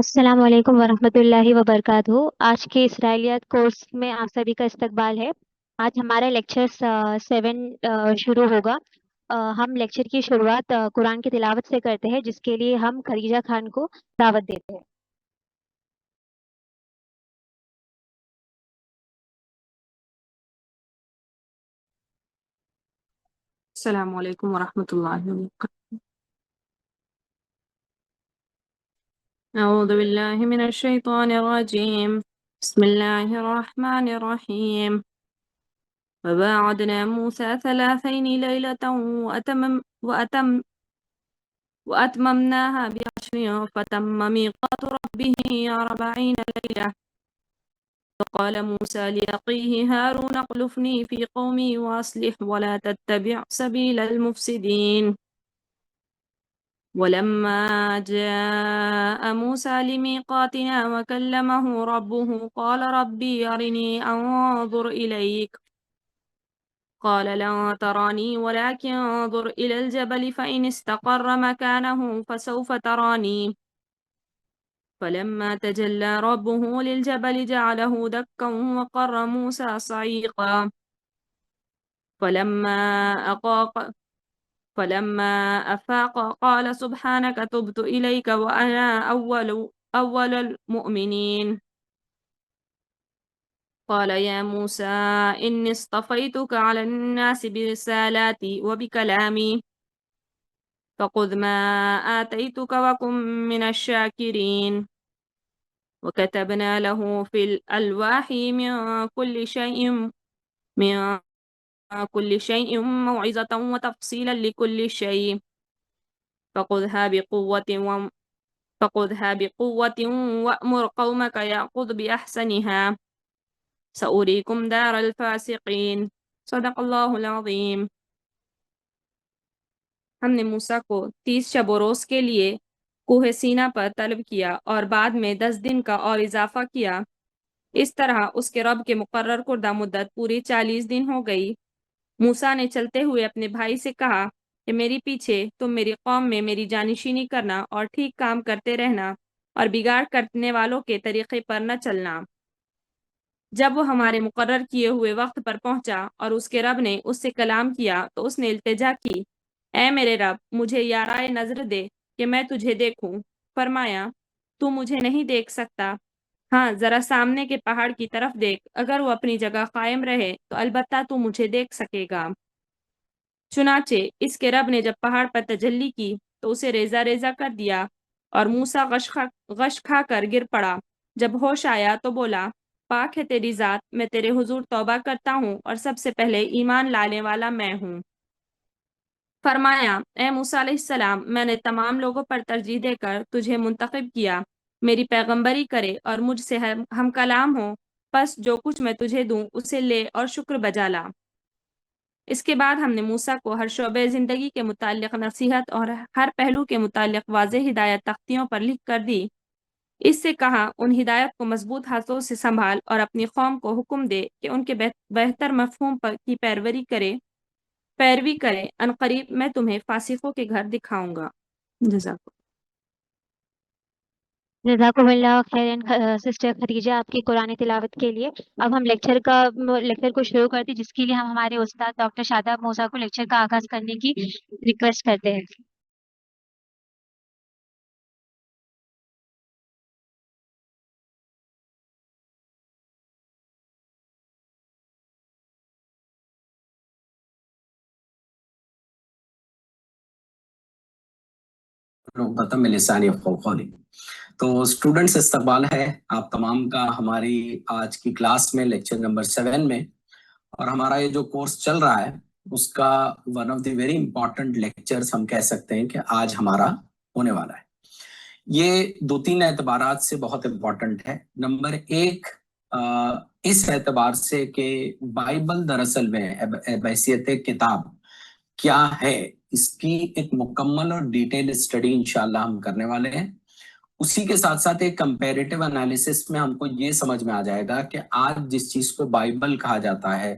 السلام علیکم ورحمۃ اللہ وبرکاتہ۔ آج کے اسرائیلیات کورس میں آپ سبھی کا استقبال ہے۔ آج ہمارا لیکچر 7 شروع ہوگا۔ ہم لیکچر کی شروعات قرآن کی تلاوت سے کرتے ہیں، جس کے لیے ہم خدیجہ خان کو دعوت دیتے ہیں۔ السلام علیکم ورحمۃ اللہ وبرکاتہ۔ اعوذ باللہ من الشیطان الرجیم، بسم اللہ الرحمن الرحیم۔ وواعدنا موسى 30 ليلة وأتممناها ب10 فتم ميقات ربه 40 ليلة. فقال موسى لأخيه هارون اخلفني في قومي وأصلح ولا تتبع سبيل المفسدين. ولما جاء موسى لميقاتنا وكلمه ربه قال ربي أرني أنظر إليك قال لن تراني ولكن انظر إلى الجبل فإن استقر مكانه فسوف تراني. فلما تجلى ربه للجبل جعله دكا وقر موسى صعيقا. فلما أفاق قال سبحانك تبت إليك وأنا أول المؤمنين. قال يا موسى إني اصطفيتك على الناس برسالاتي وبكلامي فخذ ما آتيتك وكن من الشاكرين. وكتبنا له في الألواح من كل شيء موعظة وتفصيلا لكل شيء فخذها بقوة وأمر قومك يأخذ بأحسنها سأريكم دار الفاسقين. صدق اللہ العظیم۔ ہم نے موسیٰ کو 30 شب و روز کے لیے کوہ سینا پر طلب کیا اور بعد میں 10 دن کا اور اضافہ کیا۔ اس طرح اس کے رب کے مقرر کردہ مدت پوری 40 دن ہو گئی۔ موسیٰ نے چلتے ہوئے اپنے بھائی سے کہا کہ میری پیچھے تم میری قوم میں میری جانشینی کرنا اور ٹھیک کام کرتے رہنا اور بگاڑ کرنے والوں کے طریقے پر نہ چلنا۔ جب وہ ہمارے مقرر کیے ہوئے وقت پر پہنچا اور اس کے رب نے اس سے کلام کیا تو اس نے التجا کی، اے میرے رب مجھے یارائے نظر دے کہ میں تجھے دیکھوں۔ فرمایا تو مجھے نہیں دیکھ سکتا، ہاں ذرا سامنے کے پہاڑ کی طرف دیکھ، اگر وہ اپنی جگہ قائم رہے تو البتہ تو مجھے دیکھ سکے گا۔ چنانچہ اس کے رب نے جب پہاڑ پر تجلی کی تو اسے ریزہ ریزہ کر دیا اور موسیٰ غش کھا کر گر پڑا۔ جب ہوش آیا تو بولا، پاک ہے تیری ذات، میں تیرے حضور توبہ کرتا ہوں اور سب سے پہلے ایمان لانے والا میں ہوں۔ فرمایا، اے موسیٰ علیہ السلام، میں نے تمام لوگوں پر ترجیح دے کر تجھے منتخب کیا، میری پیغمبری کرے اور مجھ سے ہم کلام ہو، پس جو کچھ میں تجھے دوں اسے لے اور شکر بجا لا۔ اس کے بعد ہم نے موسیٰ کو ہر شعبے زندگی کے متعلق نصیحت اور ہر پہلو کے متعلق واضح ہدایت تختیوں پر لکھ کر دی۔ اس سے کہا، ان ہدایت کو مضبوط ہاتھوں سے سنبھال اور اپنی قوم کو حکم دے کہ ان کے بہتر مفہوم کی پیروی کرے، ان قریب میں تمہیں فاسقوں کے گھر دکھاؤں گا۔ جزاک جزاکم اللہ خیرن سسٹر خدیجہ آپ کی قرآن تلاوت کے لیے۔ اب ہم لیکچر کو شروع کرتے ہیں، جس کے لیے ہم ہمارے استاد ڈاکٹر شاداب موسیٰ کو لیکچر کا آغاز کرنے کی ریکویسٹ کرتے ہیں۔ عقدۃ من لسانی یفقہوا قولی۔ تو اسٹوڈنٹس، استقبال ہے آپ تمام کا ہماری آج کی کلاس میں، لیکچر نمبر 7 میں، اور ہمارا یہ جو کورس چل رہا ہے اس کا one of the very important lectures ہم کہہ سکتے ہیں کہ آج ہمارا ہونے والا ہے۔ یہ 2-3 اعتبارات سے بہت امپورٹنٹ ہے۔ نمبر 1 اس اعتبار سے کہ بائبل دراصل میں بحیثیت کتاب کیا ہے، اس کی ایک مکمل اور ڈیٹیل اسٹڈی انشاءاللہ ہم کرنے والے ہیں۔ اسی کے ساتھ ساتھ ایک کمپیریٹیو انالیسس میں ہم کو یہ سمجھ میں آ جائے گا کہ آج جس چیز کو بائبل کہا جاتا ہے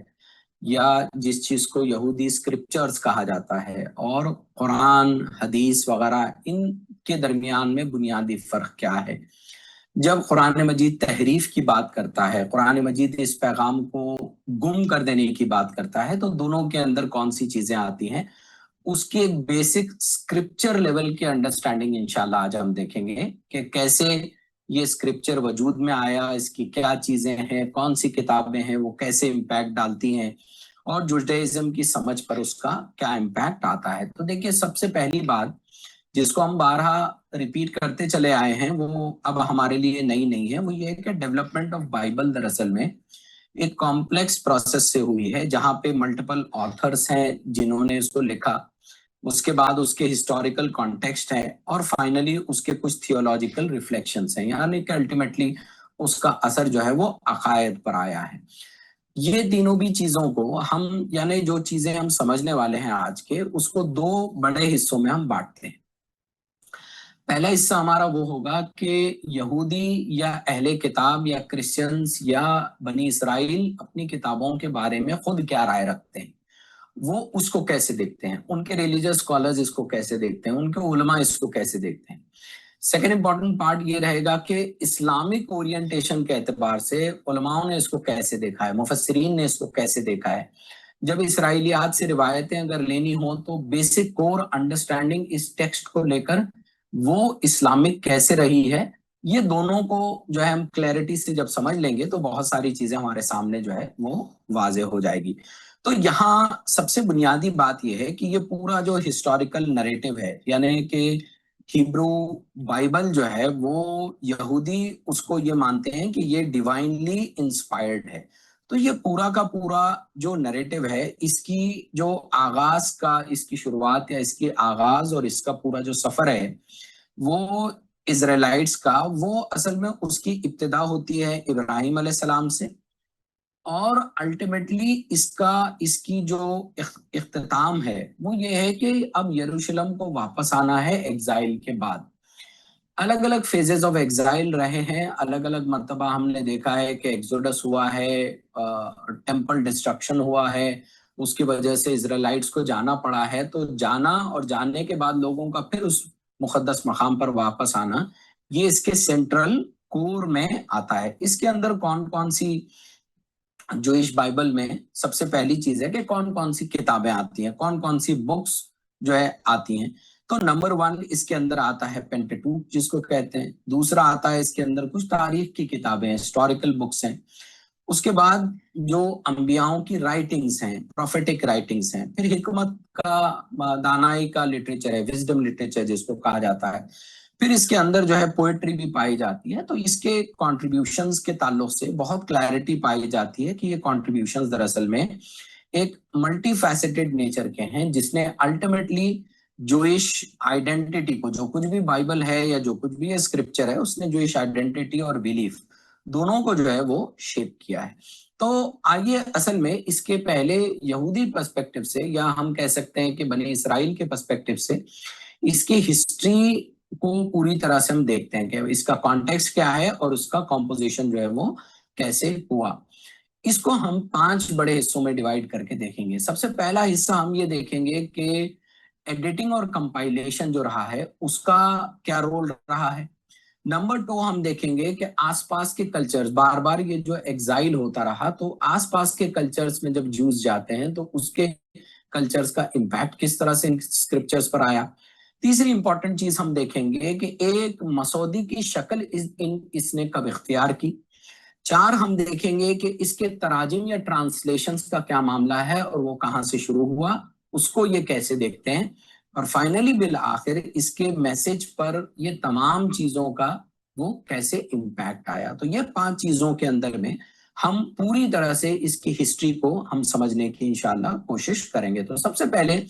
या जिस चीज को यहूदी स्क्रिप्चर्स कहा जाता है और कुरान, हदीस वगैरह, इनके दरमियान में बुनियादी फर्क क्या है। जब कुरान मजीद तहरीफ की बात करता है, कुरान मजीद इस पैगाम को गुम कर देने की बात करता है, तो दोनों के अंदर कौन सी चीजें आती हैं, उसकी एक बेसिक स्क्रिप्चर लेवल की अंडरस्टैंडिंग इंशाल्लाह आज हम देखेंगे कि कैसे ये स्क्रिप्चर वजूद में आया, इसकी क्या चीजें हैं, कौन सी किताबें हैं, वो कैसे इम्पैक्ट डालती हैं और जुडाइज्म की समझ पर उसका क्या इम्पैक्ट आता है। तो देखिए, सबसे पहली बात जिसको हम बारहा रिपीट करते चले आए हैं, वो अब हमारे लिए नई नहीं है, वो ये है कि डेवलपमेंट ऑफ बाइबल दरअसल में एक कॉम्प्लेक्स प्रोसेस से हुई है, जहां पे मल्टीपल ऑथर्स हैं जिन्होंने इसको लिखा, उसके बाद उसके हिस्टोरिकल कॉन्टेक्स्ट है और फाइनली उसके कुछ थियोलॉजिकल रिफ्लेक्शंस हैं, यानी कि अल्टीमेटली उसका असर जो है वो अकायद पर आया है। ये तीनों भी चीजों को हम, यानी जो चीजें हम समझने वाले हैं आज के, उसको दो बड़े हिस्सों में हम बांटते हैं। पहला हिस्सा हमारा वो होगा कि यहूदी या अहले किताब या क्रिश्चियंस या बनी इसराइल अपनी किताबों के बारे में खुद क्या राय रखते हैं, वो उसको कैसे देखते हैं, उनके रिलीजियस स्कॉलर्स इसको कैसे देखते हैं, उनके उलमा इसको कैसे देखते हैं। सेकेंड इंपॉर्टेंट पार्ट ये रहेगा कि इस्लामिक ओरिएंटेशन के एतबार से उलमाओं ने इसको कैसे देखा है, मुफस्सिरीन ने इसको कैसे देखा है। जब इसराइलियात से रिवायतें अगर लेनी हो तो बेसिक कोर अंडरस्टैंडिंग इस टेक्स्ट को लेकर वो इस्लामिक कैसे रही है, ये दोनों को जो है हम क्लैरिटी से जब समझ लेंगे तो बहुत सारी चीजें हमारे सामने जो है वो वाजे हो जाएगी। तो यहाँ सबसे बुनियादी बात यह है कि ये पूरा जो हिस्टोरिकल नरेटिव है, यानी कि हिब्रू बाइबल जो है वो यहूदी उसको ये मानते हैं कि ये डिवाइनली इंस्पायर्ड है। तो ये पूरा का पूरा जो नरेटिव है, इसकी जो आगाज का, इसकी शुरुआत या इसकी आगाज और इसका पूरा जो सफर है वो इजराइलाइट्स का, वो असल में उसकी इब्तिदा होती है इब्राहिम अलैहिस्सलाम से और अल्टीमेटली इसकी जो इख्तिताम है वो ये है कि अब यरूशलेम को वापस आना है एग्जाइल के बाद। अलग अलग फेजेस ऑफ एग्जाइल रहे हैं, अलग अलग मर्तबा हमने देखा है कि एक्सोडस हुआ है, टेम्पल डिस्ट्रक्शन हुआ है, उसकी वजह से इजराइलाइट्स को जाना पड़ा है। तो जाना और जाने के बाद लोगों का फिर उस मुकद्दस मकाम पर वापस आना, ये इसके सेंट्रल कोर में आता है। इसके अंदर कौन कौन सी जूइश बाइबल में सबसे पहली चीज है कि कौन कौन सी किताबें आती हैं, कौन कौन सी बुक्स जो है आती हैं। तो नंबर 1 इसके अंदर आता है पेंटेटूक जिसको कहते हैं। दूसरा आता है इसके अंदर कुछ तारीख की किताबें, हिस्टोरिकल बुक्स हैं। उसके बाद जो अंबियाओं की राइटिंग्स हैं, प्रोफेटिक राइटिंग्स हैं। फिर हिकमत का, दानाई का लिटरेचर है, विजडम लिटरेचर जिसको कहा जाता है। फिर इसके अंदर जो है पोएट्री भी पाई जाती है। तो इसके कॉन्ट्रीब्यूशंस के ताल्लुक से बहुत क्लैरिटी पाई जाती है कि ये कॉन्ट्रीब्यूशंस दरअसल में एक मल्टी फैसेटेड नेचर के हैं, जिसने अल्टीमेटली जूइश आइडेंटिटी को, जो कुछ भी बाइबल है या जो कुछ भी स्क्रिप्चर है, उसने जूइश आइडेंटिटी और बिलीफ दोनों को जो है वो शेप किया है। तो आइए असल में इसके पहले यहूदी पर्सपेक्टिव से, या हम कह सकते हैं कि बनी इसराइल के पर्सपेक्टिव से, इसकी हिस्ट्री को पूरी तरह से हम देखते हैं कि इसका कॉन्टेक्स्ट क्या है और उसका कॉम्पोजिशन जो है वो कैसे हुआ। इसको हम 5 बड़े हिस्सों में डिवाइड करके देखेंगे। सबसे पहला हिस्सा हम ये देखेंगे कि एडिटिंग और कंपाइलेशन जो रहा है उसका क्या रोल रहा है। नंबर 2 हम देखेंगे कि आसपास के कल्चर्स, बार बार ये जो एग्जाइल होता रहा, तो आसपास के कल्चर्स में जब जूस जाते हैं तो उसके कल्चर्स का इम्पैक्ट किस तरह से इन स्क्रिप्चर्स पर आया। तीसरी इंपॉर्टेंट चीज हम देखेंगे कि एक मसौदी की शक्ल इसने कब इख्तियार की। 4 हम देखेंगे कि इसके तराजिम या ट्रांसलेशंस का क्या मामला है और वो कहाँ से शुरू हुआ, उसको ये कैसे देखते हैं। और फाइनली बिल आखिर इसके मैसेज पर ये तमाम चीजों का वो कैसे इम्पैक्ट आया। तो ये 5 चीजों के अंदर में हम पूरी तरह से इसकी हिस्ट्री को हम समझने की इंशाल्लाह कोशिश करेंगे। तो सबसे पहले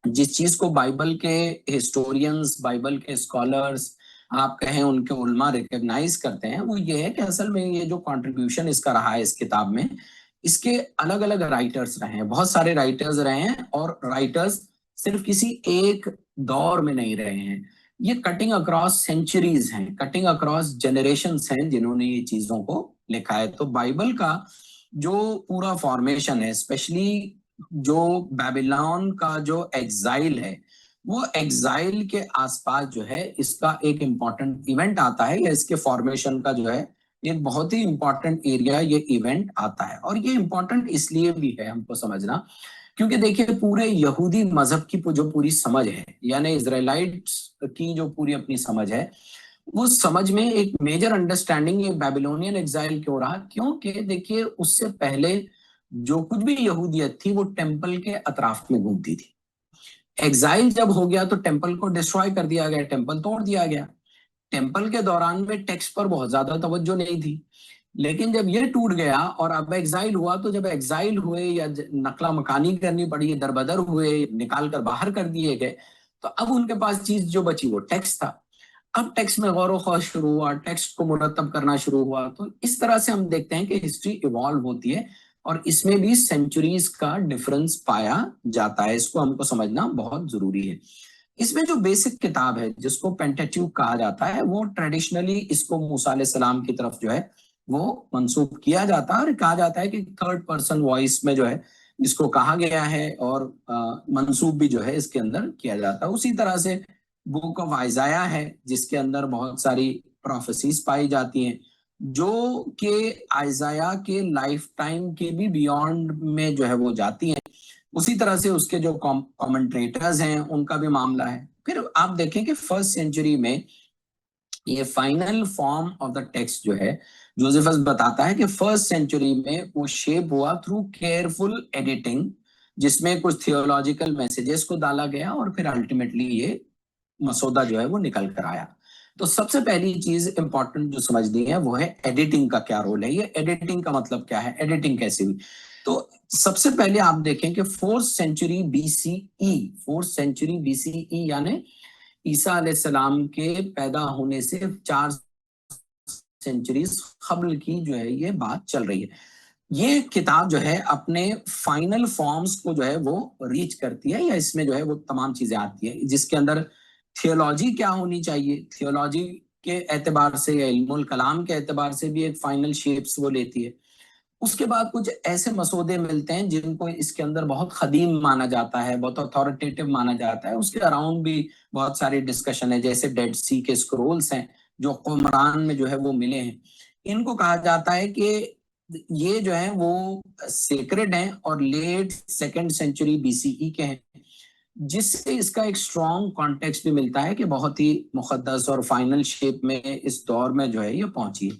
जिस चीज को बाइबल के हिस्टोरियंस, बाइबल के स्कॉलर्स आप कहें, उनके उलमा रिकग्नाइज करते हैं, वो ये है कि असल में ये जो कंट्रीब्यूशन इसका रहा है इस किताब में, इसके अलग अलग राइटर्स रहे हैं, बहुत सारे राइटर्स रहे हैं और राइटर्स सिर्फ किसी एक दौर में नहीं रहे हैं। ये कटिंग अक्रॉस सेंचुरीज हैं, कटिंग अक्रॉस जनरेशंस हैं जिन्होंने ये चीजों को लिखा है। तो बाइबल का जो पूरा फॉर्मेशन है, स्पेशली जो बेबीलोन का जो एग्जाइल है, वो एग्जाइल के आसपास जो है इसका एक इम्पॉर्टेंट इवेंट आता है, या इसके फॉर्मेशन का जो है एक बहुत ही इम्पॉर्टेंट एरिया ये इवेंट आता है। और ये इम्पॉर्टेंट इसलिए भी है हमको समझना, क्योंकि देखिए पूरे यहूदी मजहब की जो पूरी समझ है, यानी इजराइलाइट्स की जो पूरी अपनी समझ है, वो समझ में एक मेजर अंडरस्टैंडिंग ये बेबीलोनियन एग्जाइल क्यों रहा, क्योंकि देखिए उससे पहले जो कुछ भी यहूदियत थी वो टेम्पल के अतराफ में घूमती थी। एग्जाइल जब हो गया तो टेम्पल को डिस्ट्रॉय कर दिया गया, टेम्पल तोड़ दिया गया। टेम्पल के दौरान में टेक्स्ट पर बहुत ज्यादा तवज्जो नहीं थी, लेकिन जब ये टूट गया और अब एग्जाइल हुआ, तो जब एग्जाइल हुए या नकला मकानी करनी पड़ी, दरबदर हुए, निकाल कर बाहर कर दिए गए, तो अब उनके पास चीज जो बची वो टेक्स्ट था। अब टेक्स्ट में गौर ख्वास शुरू हुआ, टेक्स्ट को मुरतब करना शुरू हुआ। तो इस तरह से हम देखते हैं कि हिस्ट्री इवॉल्व होती है, और इसमें भी सेंचुरीज का डिफरेंस पाया जाता है। इसको हमको समझना बहुत जरूरी है। इसमें जो बेसिक किताब है जिसको पेंटेट्यूक कहा जाता है, वो ट्रेडिशनली इसको मूसा अलैहिस्सलाम की तरफ जो है वो मंसूब किया जाता है, और कहा जाता है कि थर्ड पर्सन वॉइस में जो है इसको कहा गया है, और मंसूब भी जो है इसके अंदर किया जाता है। उसी तरह से बुक ऑफ आइजाया है, जिसके अंदर बहुत सारी प्रोफेसीज पाई जाती हैं, जो कि आइजाया के लाइफ टाइम के भी बियॉन्ड में जो है वो जाती हैं। उसी तरह से उसके जो कमेंट्रेटर्स हैं उनका भी मामला है। फिर आप देखें कि फर्स्ट सेंचुरी में ये final form of the text जो है, जोसेफस बताता है कि फर्स्ट सेंचुरी में वो शेप हुआ थ्रू केयरफुल एडिटिंग, जिसमें कुछ थियोलॉजिकल मैसेजेस को डाला गया, और फिर अल्टीमेटली ये मसौदा जो है वो निकल कर आया। तो सबसे पहली चीज इंपॉर्टेंट जो समझनी है वो है एडिटिंग का क्या रोल है। ये एडिटिंग का मतलब क्या है, एडिटिंग कैसे हुई। तो सबसे पहले आप देखें कि 4th century BCE, 4th century BCE यानी ईसा अलैहिस्सलाम के पैदा होने से 4 सेंचुरीज कबल की जो है ये बात चल रही है। ये किताब जो है अपने फाइनल फॉर्म्स को जो है वो रीच करती है, या इसमें जो है वो तमाम चीजें आती है, जिसके अंदर थियोलॉजी क्या होनी चाहिए, थियोलॉजी के एतबार से या इल्मुल कलाम के एतबार से भी एक फाइनल शेप्स वो लेती है। उसके बाद कुछ ऐसे मसौदे मिलते हैं जिनको इसके अंदर बहुत खदीम माना जाता है, बहुत अथॉरिटेटिव माना जाता है। उसके अराउंड भी बहुत सारी डिस्कशन है, जैसे डेड सी के स्क्रोल्स हैं जो कुमरान में जो है वो मिले हैं। इनको कहा जाता है कि ये जो है वो सेक्रेड हैं और लेट 2nd सेंचुरी बीसीई के हैं, जिससे इसका एक स्ट्रॉन्ग कॉन्टेक्स्ट भी मिलता है कि बहुत ही मुकद्दस और फाइनल शेप में इस दौर में जो है ये पहुंची है।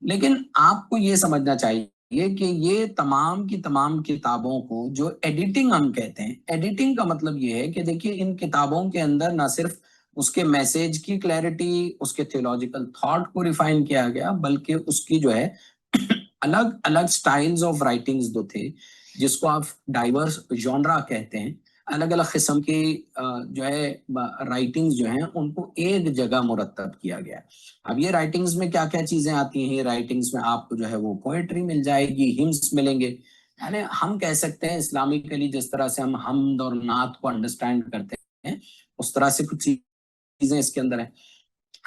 लेकिन आपको ये समझना चाहिए कि ये तमाम की तमाम किताबों को जो एडिटिंग हम कहते हैं, एडिटिंग का मतलब ये है कि देखिए इन किताबों के अंदर ना सिर्फ उसके मैसेज की क्लैरिटी, उसके थियोलॉजिकल थॉट को रिफाइन किया गया, बल्कि उसकी जो है अलग अलग स्टाइल्स ऑफ राइटिंग्स जो थे, जिसको आप डाइवर्स जॉनरा कहते हैं, अलग अलग किस्म की जो है राइटिंग्स जो हैं उनको एक जगह मुरतब किया गया। अब ये राइटिंग्स में क्या क्या चीजें आती हैं, ये राइटिंग्स में आपको जो है वो पोएट्री मिल जाएगी, हिम्स मिलेंगे, यानी हम कह सकते हैं इस्लामिकली जिस तरह से हम हमद और नात को अंडरस्टैंड करते हैं, उस तरह से कुछ चीजें इसके अंदर है।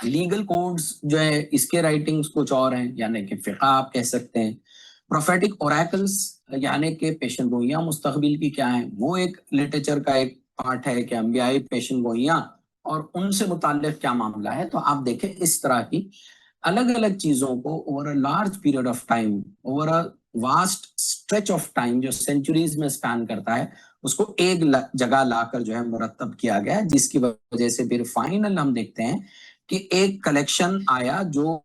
लीगल कोड्स जो है इसके राइटिंग्स कुछ और हैं, यानी कि फिक़ा आप कह सकते हैं। प्रोफेटिक ओरेकल्स यानी कि पेशन गोइयां मुस्तकबिल की क्या है, वो एक लिटरेचर का एक पार्ट है कि अंबियाई पेशन गोइयां और उनसे मुताल्लिक क्या मामला है। तो आप देखें इस तरह की अलग अलग चीजों को over a large period of time, over a vast stretch of time जो सेंचुरीज में स्पैन करता है, उसको एक जगह लाकर जो है मुरतब किया गया, जिसकी वजह से फिर फाइनल हम देखते हैं कि एक कलेक्शन आया जो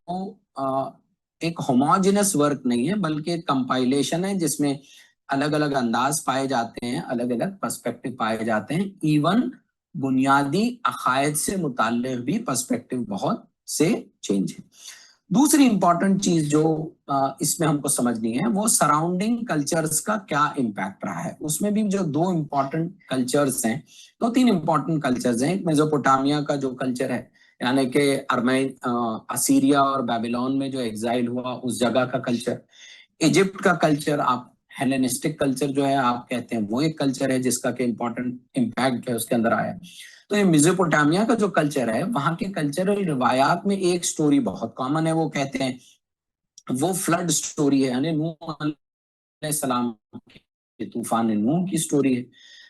एक होमोजेनस वर्क नहीं है, बल्कि एक कंपाइलेशन है जिसमें अलग अलग अंदाज पाए जाते हैं, अलग अलग पर्सपेक्टिव पाए जाते हैं। इवन बुनियादी अकायद से मुताल्लिक भी पर्सपेक्टिव बहुत से चेंज है। दूसरी इंपॉर्टेंट चीज जो इसमें हमको समझनी है वो सराउंडिंग कल्चर्स का क्या इम्पैक्ट रहा है। उसमें भी जो 2 इंपॉर्टेंट कल्चर्स हैं, 2-3 इंपॉर्टेंट कल्चर्स हैं। मेसोपोटामिया का जो कल्चर है, यानी कि असीरिया और बेबीलोन में जो एग्जाइल हुआ उस जगह का कल्चर, इजिप्ट का कल्चर, आप हेलेनिस्टिक कल्चर जो है आप कहते हैं, वो एक कल्चर है जिसका के इम्पोर्टेंट इम्पैक्ट है उसके अंदर आया। तो ये मेसोपोटामिया का जो कल्चर है, वहां के कल्चरल रिवायात में एक स्टोरी बहुत कॉमन है, वो कहते हैं वो फ्लड स्टोरी है, यानी नूह السلام کے طوفان نوح کی سٹوری ہے.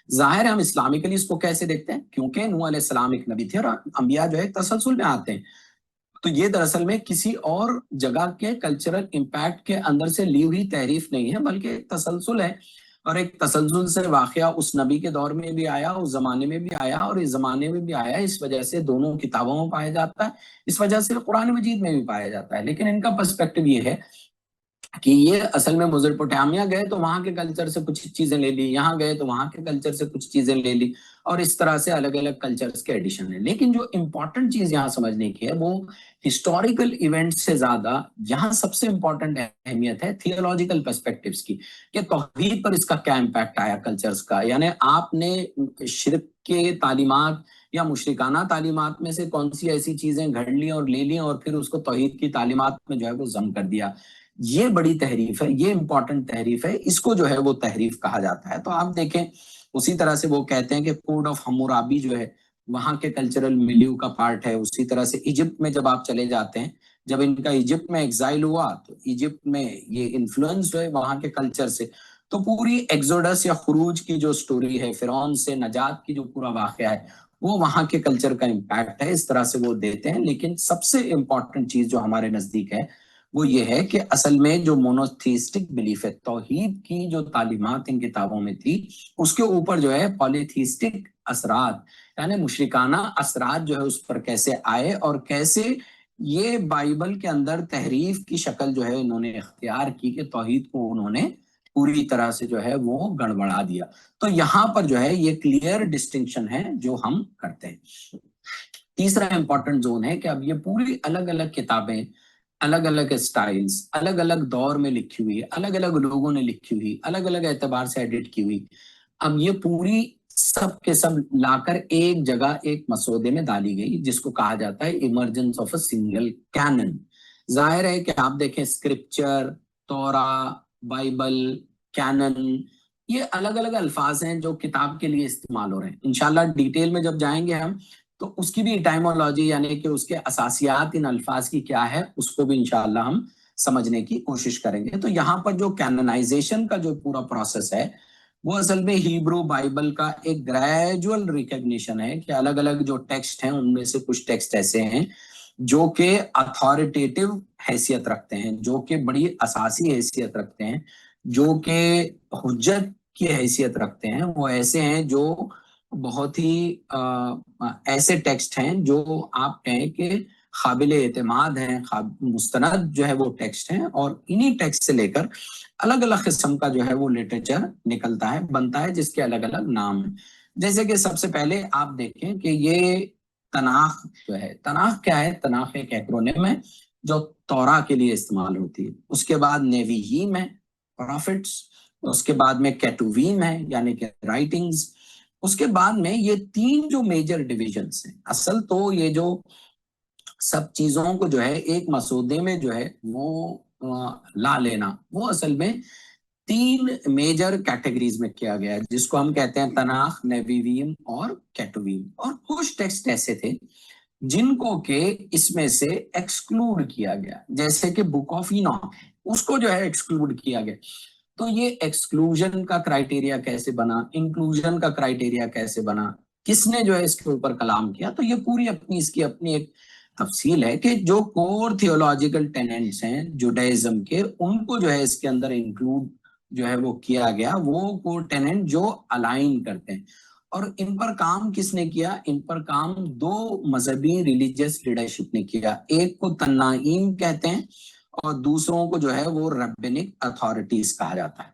ظاہر ہے ہم اسلامکلی اس کو کیسے دیکھتے ہیں, کیونکہ نوح علیہ السلام ایک نبی تھے اور انبیاء جو ہے تسلسل میں آتے ہیں, تو یہ دراصل میں کسی اور جگہ کے کلچرل امپیکٹ کے اندر سے لی ہوئی تحریف نہیں ہے, بلکہ ایک تسلسل ہے, اور ایک تسلسل سے واقعہ اس نبی کے دور میں بھی آیا, اس زمانے میں بھی آیا اور اس زمانے میں بھی آیا. اس وجہ سے دونوں کتابوں میں پایا جاتا ہے, اس وجہ سے قرآن مجید میں بھی پایا جاتا ہے. لیکن ان کا پرسپیکٹو یہ ہے کہ یہ اصل میں میسوپوٹامیہ گئے تو وہاں کے کلچر سے کچھ چیزیں لے لی, یہاں گئے تو وہاں کے کلچر سے کچھ چیزیں لے لی, اور اس طرح سے الگ الگ کلچرز کے ایڈیشن ہے. لیکن جو امپورٹنٹ چیز یہاں سمجھنے کی ہے وہ ہسٹوریکل ایونٹ سے زیادہ یہاں سب سے امپورٹنٹ اہمیت ہے تھیولوجیکل پرسپیکٹیوز کی, کہ توحید پر اس کا کیا امپیکٹ آیا کلچرز کا. یعنی آپ نے شرک کے تعلیمات یا مشرکانہ تعلیمات میں سے کون سی ایسی چیزیں گھڑ لی اور لے لی اور پھر اس کو توحید کی تعلیمات میں جو ہے وہ ضم کر دیا. یہ بڑی تحریف ہے, یہ امپورٹنٹ تحریف ہے, اس کو جو ہے وہ تحریف کہا جاتا ہے. تو آپ دیکھیں اسی طرح سے وہ کہتے ہیں کہ کوڈ آف ہمورابی جو ہے وہاں کے کلچرل ملیو کا پارٹ ہے. اسی طرح سے ایجپٹ میں جب آپ چلے جاتے ہیں, جب ان کا ایجپٹ میں ایگزائل ہوا تو ایجپٹ میں یہ انفلوئنس جو ہے وہاں کے کلچر سے, تو پوری ایگزوڈس یا خروج کی جو سٹوری ہے, فرعون سے نجات کی جو پورا واقعہ ہے, وہ وہاں کے کلچر کا امپیکٹ ہے. اس طرح سے وہ دیتے ہیں. لیکن سب سے امپورٹنٹ چیز جو ہمارے نزدیک ہے وہ یہ ہے کہ اصل میں جو مونوتھیسٹک بلیف ہے, توحید کی جو تعلیمات ان کتابوں میں تھی, اس کے اوپر جو ہے پالیتھیسٹک اثرات یعنی مشرکانہ اثرات جو ہے اس پر کیسے آئے, اور کیسے یہ بائبل کے اندر تحریف کی شکل جو ہے انہوں نے اختیار کی کہ توحید کو انہوں نے پوری طرح سے جو ہے وہ گڑبڑا دیا. تو یہاں پر جو ہے یہ کلیئر ڈسٹنکشن ہے جو ہم کرتے ہیں. تیسرا امپورٹنٹ زون ہے کہ اب یہ پوری الگ الگ کتابیں, الگ الگ اسٹائلز, الگ الگ دور میں لکھی ہوئی, الگ الگ لوگوں نے لکھی ہوئی, الگ الگ اعتبار سے ایڈٹ کی ہوئی, اب یہ پوری سب کے سب لا کر ایک جگہ ایک مسودے میں ڈالی گئی, جس کو کہا جاتا ہے emergence of a single canon. ظاہر ہے کہ آپ دیکھیں اسکرپچر, تورا, بائبل, کینن, یہ الگ الگ الفاظ ہیں جو کتاب کے لیے استعمال ہو رہے ہیں. انشاءاللہ ڈیٹیل میں جب جائیں گے ہم تو اس کی بھی ٹائمولوجی یعنی کہ اس کے اساسیات ان الفاظ کی کیا ہے اس کو بھی انشاءاللہ ہم سمجھنے کی کوشش کریں گے. تو یہاں پر جو کینونائزیشن کا جو پورا پروسیس ہے وہ اصل میں ہیبرو بائبل کا ایک گریجول ریکگنیشن ہے کہ الگ الگ جو ٹیکسٹ ہیں ان میں سے کچھ ٹیکسٹ ایسے ہیں جو کہ اتھارٹیٹیو حیثیت رکھتے ہیں, جو کہ بڑی اساسی حیثیت رکھتے ہیں, جو کہ حجت کی حیثیت رکھتے ہیں. وہ ایسے ہیں جو بہت ہی ایسے ٹیکسٹ ہیں جو آپ کہیں کہ قابل اعتماد ہیں, مستند جو ہے وہ ٹیکسٹ ہیں, اور انہی ٹیکسٹ سے لے کر الگ الگ قسم کا جو ہے وہ لٹریچر نکلتا ہے, بنتا ہے, جس کے الگ الگ نام ہیں. جیسے کہ سب سے پہلے آپ دیکھیں کہ یہ تناخ جو ہے, تناخ کیا ہے؟ تناخ ایک ایکرونیم ہے جو تورا کے لیے استعمال ہوتی ہے. اس کے بعد نیوییم ہے, پروفٹس. اس کے بعد میں کیٹوویم ہے یعنی کہ رائٹنگز. اس کے بعد میں یہ تین جو میجر ڈویژنز ہیں, اصل تو یہ جو سب چیزوں کو جو ہے ایک مسودے میں جو ہے وہ لا لینا, وہ اصل میں تین میجر کیٹیگریز میں کیا گیا ہے, جس کو ہم کہتے ہیں تناخ, نیوییم اور کیٹوویم. اور کچھ ٹیکسٹ ایسے تھے جن کو کہ اس میں سے ایکسکلوڈ کیا گیا, جیسے کہ بک آف ایناک, اس کو جو ہے ایکسکلوڈ کیا گیا. تو یہ ایکسکلوژن کا کرائٹیریا کیسے بنا, انکلوژن کا کرائٹیریا کیسے بنا, کس نے جو ہے اس کے اوپر کلام کیا, تو یہ پوری اپنی اس کی اپنی ایک تفصیل ہے کہ جو کور تھیولوجیکل ٹیننٹس ہیں جوڈائزم کے, ان کو جو ہے اس کے اندر انکلوڈ جو ہے وہ کیا گیا, وہ کور ٹیننٹ جو الائن کرتے ہیں. اور ان پر کام کس نے کیا؟ ان پر کام دو مذہبی ریلیجیس لیڈرشپ نے کیا. ایک کو تنائیم کہتے ہیں اور دوسروں کو جو ہے وہ ربینک اتھارٹیز کہا جاتا ہے.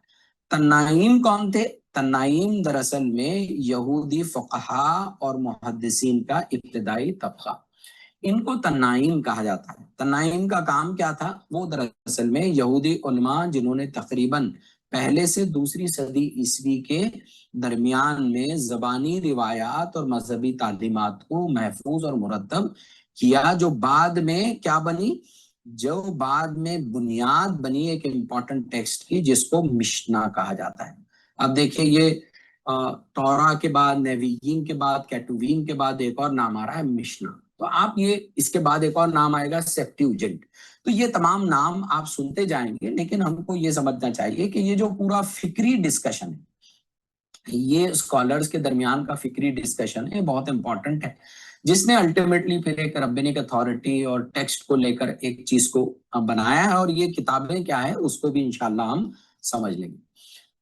تنائیم کون تھے؟ تنائیم دراصل میں یہودی فقہا اور محدثین کا ابتدائی طبقہ, ان کو تنائیم کہا جاتا ہے. تنائیم کا کام کیا تھا؟ وہ دراصل میں یہودی علماء جنہوں نے تقریباً پہلے سے دوسری صدی عیسوی کے درمیان میں زبانی روایات اور مذہبی تعلیمات کو محفوظ اور مرتب کیا, جو بعد میں کیا بنی, جو بعد میں بنیاد بنی ایک امپورٹنٹ ٹیکسٹ کی جس کو مشنا کہا جاتا ہے. اب دیکھیں یہ تورا کے بعد, نیوییم کے بعد, کیٹوویم کے بعد ایک اور نام آ رہا ہے مشنا. تو آپ یہ اس کے بعد ایک اور نام آئے گا سیپٹیوجنٹ. تو یہ تمام نام آپ سنتے جائیں گے، لیکن ہم کو یہ سمجھنا چاہیے کہ یہ جو پورا فکری ڈسکشن ہے، یہ اسکالرز کے درمیان کا فکری ڈسکشن ہے، بہت امپورٹنٹ ہے، جس نے الٹیمیٹلی پھر ایک ربینک اتھارٹی اور ٹیکسٹ کو لے کر ایک چیز کو بنایا ہے، اور یہ کتابیں کیا ہے اس کو بھی انشاءاللہ ہم سمجھ لیں گے.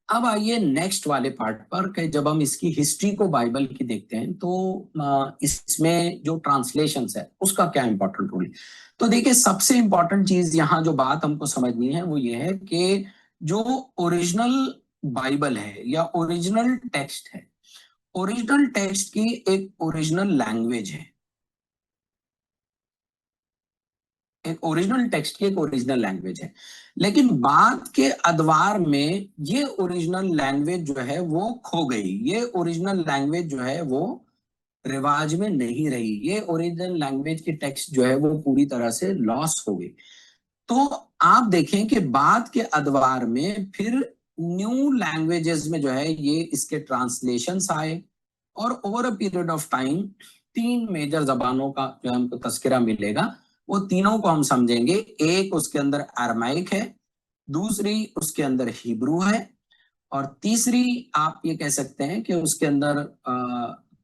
اب آئیے نیکسٹ والے پارٹ پر کہ جب ہم اس کی ہسٹری کو بائبل کی دیکھتے ہیں تو اس میں جو ٹرانسلیشنز ہے اس کا کیا امپورٹنٹ رول ہے. تو دیکھیں سب سے امپورٹنٹ چیز یہاں جو بات ہم کو سمجھنی ہے وہ یہ ہے کہ جو اوریجنل بائبل ہے یا اوریجنل ٹیکسٹ ہے، اوریجنل ٹیکسٹ کی ایک اوریجنل لینگویج ہے، ایک اوریجنل ٹیکسٹ کی ایک اوریجنل لینگویج ہے، لیکن بعد کے ادوار میں یہ اوریجنل لینگویج جو ہے وہ کھو گئی، یہ اوریجنل لینگویج جو ہے وہ رواج میں نہیں رہی، یہ اوریجنل لینگویج کی ٹیکسٹ جو ہے وہ پوری طرح سے لاس ہو گئی. تو آپ دیکھیں کہ بعد کے ادوار میں پھر نیو لینگویجز میں جو ہے یہ اس کے ٹرانسلیشنز آئے، اور over a period of time 3 major زبانوں کا جو ہم کو تذکرہ ملے گا، وہ تینوں کو ہم سمجھیں گے. ایک اس کے اندر ارمائک ہے، دوسری اس کے اندر ہیبرو ہے، اور تیسری آپ یہ کہہ سکتے ہیں کہ اس کے اندر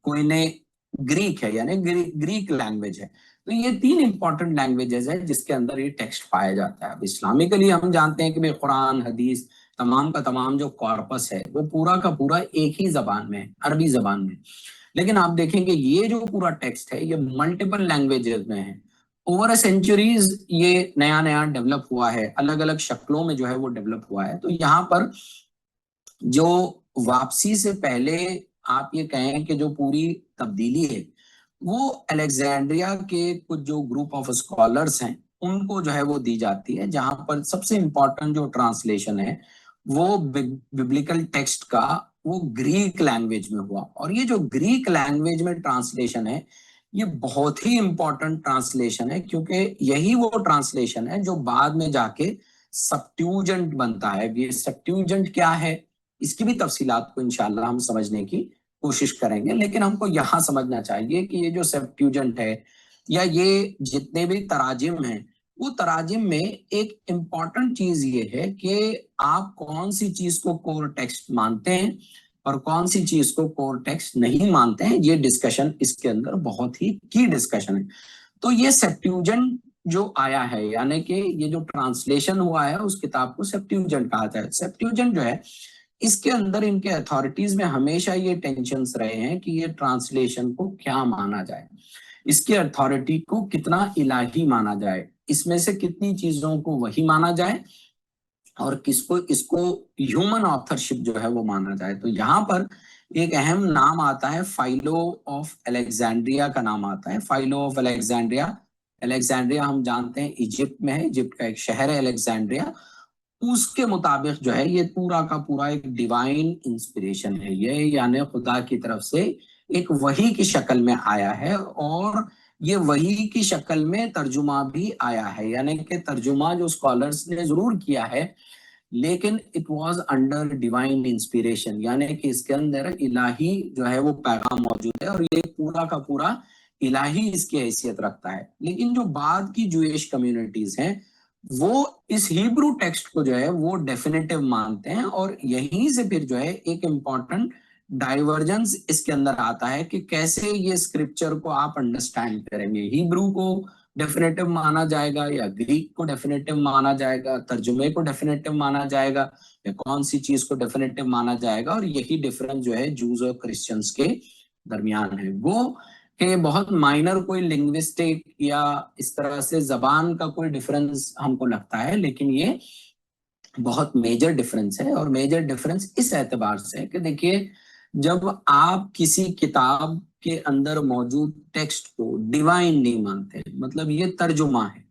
کوئنے گریک ہے، یعنی گریک لینگویج ہے. تو یہ 3 امپورٹنٹ لینگویجز ہیں جس کے اندر یہ ٹیکسٹ پایا جاتا ہے. اب اسلامکلی ہم جانتے ہیں کہ قرآن حدیث تمام کا تمام جو کارپس ہے وہ پورا کا پورا ایک ہی زبان میں ہے، عربی زبان میں. لیکن آپ دیکھیں کہ یہ جو پورا ٹیکسٹ ہے یہ ملٹیپل لینگویجز میں ہے. اوور اے سینچوریز یہ نیا نیا ڈیولپ ہوا ہے، الگ الگ شکلوں میں جو ہے وہ ڈیولپ ہوا ہے. تو یہاں پر جو واپسی سے پہلے آپ یہ کہیں کہ جو پوری تبدیلی ہے وہ الیگزینڈریا کے کچھ جو گروپ آف اسکالرس ہیں ان کو جو ہے وہ دی جاتی ہے، جہاں پر سب سے امپورٹنٹ جو ٹرانسلیشن ہے وہ ببلیکل ٹیکسٹ کا وہ گریک لینگویج میں ہوا. اور یہ جو گریک لینگویج میں ٹرانسلیشن ہے یہ بہت ہی امپورٹنٹ ٹرانسلیشن ہے، کیونکہ یہی وہ ٹرانسلیشن ہے جو بعد میں جا کے سبٹیوجنٹ بنتا ہے. یہ سبٹیوجنٹ کیا ہے اس کی بھی تفصیلات کو انشاءاللہ ہم سمجھنے کی کوشش کریں گے، لیکن ہم کو یہاں سمجھنا چاہیے کہ یہ جو سیپٹیوجنٹ ہے یا یہ جتنے بھی تراجم ہیں وہ تراجم میں ایک امپورٹنٹ چیز یہ ہے کہ آپ کون سی چیز کو کور ٹیکسٹ مانتے ہیں اور کون سی چیز کو کور ٹیکسٹ نہیں مانتے ہیں. یہ ڈسکشن اس کے اندر بہت ہی کی ڈسکشن ہے. تو یہ سیپٹیوجنٹ جو آیا ہے، یعنی کہ یہ جو ٹرانسلیشن ہوا ہے اس کتاب کو سیپٹیوجنٹ کہا جاتا ہے. سیپٹیوجنٹ جو ہے اس کے اندر ان کے اتھارٹیز میں ہمیشہ یہ ٹینشنز رہے ہیں کہ یہ ٹرانسلیشن کو کیا مانا جائے، اس کے اتھارٹی کو کتنا الہی مانا جائے، اس میں سے کتنی چیزوں کو وہی مانا جائے اور اس کو ہیومن آتھرشپ جو ہے وہ مانا جائے. تو یہاں پر ایک اہم نام آتا ہے فائلو آف الیگزینڈریا کا نام آتا ہے. فائلو آف الیگزینڈریا، الیگزینڈریا ہم جانتے ہیں ایجپٹ میں ہے، ایجپٹ کا ایک شہر ہے الیگزینڈریا. اس کے مطابق جو ہے یہ پورا کا پورا ایک ڈیوائن انسپریشن ہے، یہ یعنی خدا کی طرف سے ایک وحی کی شکل میں آیا ہے، اور یہ وحی کی شکل میں ترجمہ بھی آیا ہے. یعنی کہ ترجمہ جو اسکالرز نے ضرور کیا ہے لیکن it was under divine inspiration, یعنی کہ اس کے اندر الہی جو ہے وہ پیغام موجود ہے، اور یہ پورا کا پورا الہی اس کی حیثیت رکھتا ہے. لیکن جو بعد کی جوئش کمیونٹیز ہیں وہ اس ہیبرو ٹیکسٹ کو جو ہے وہ ڈیفینیٹو مانتے ہیں، اور یہیں سے پھر جو ہے ایک امپورٹنٹ ڈائیورجنس اس کے اندر آتا ہے کہ کیسے یہ اسکرپچر کو آپ انڈرسٹینڈ کریں گے. ہیبرو کو ڈیفینیٹو مانا جائے گا یا گریک کو ڈیفینیٹو مانا جائے گا، ترجمے کو ڈیفینیٹو مانا جائے گا، یا کون سی چیز کو ڈیفینیٹو مانا جائے گا. اور یہی ڈیفرنس جو ہے جوز اور کرسچنز کے درمیان ہے، وہ کہ بہت مائنر کوئی لنگوسٹک یا اس طرح سے زبان کا کوئی ڈفرنس ہم کو لگتا ہے، لیکن یہ بہت میجر ڈفرنس ہے. اور میجر ڈفرنس اس اعتبار سے کہ دیکھیے جب آپ کسی کتاب کے اندر موجود ٹیکسٹ کو ڈیوائن نہیں مانتے، مطلب یہ ترجمہ ہے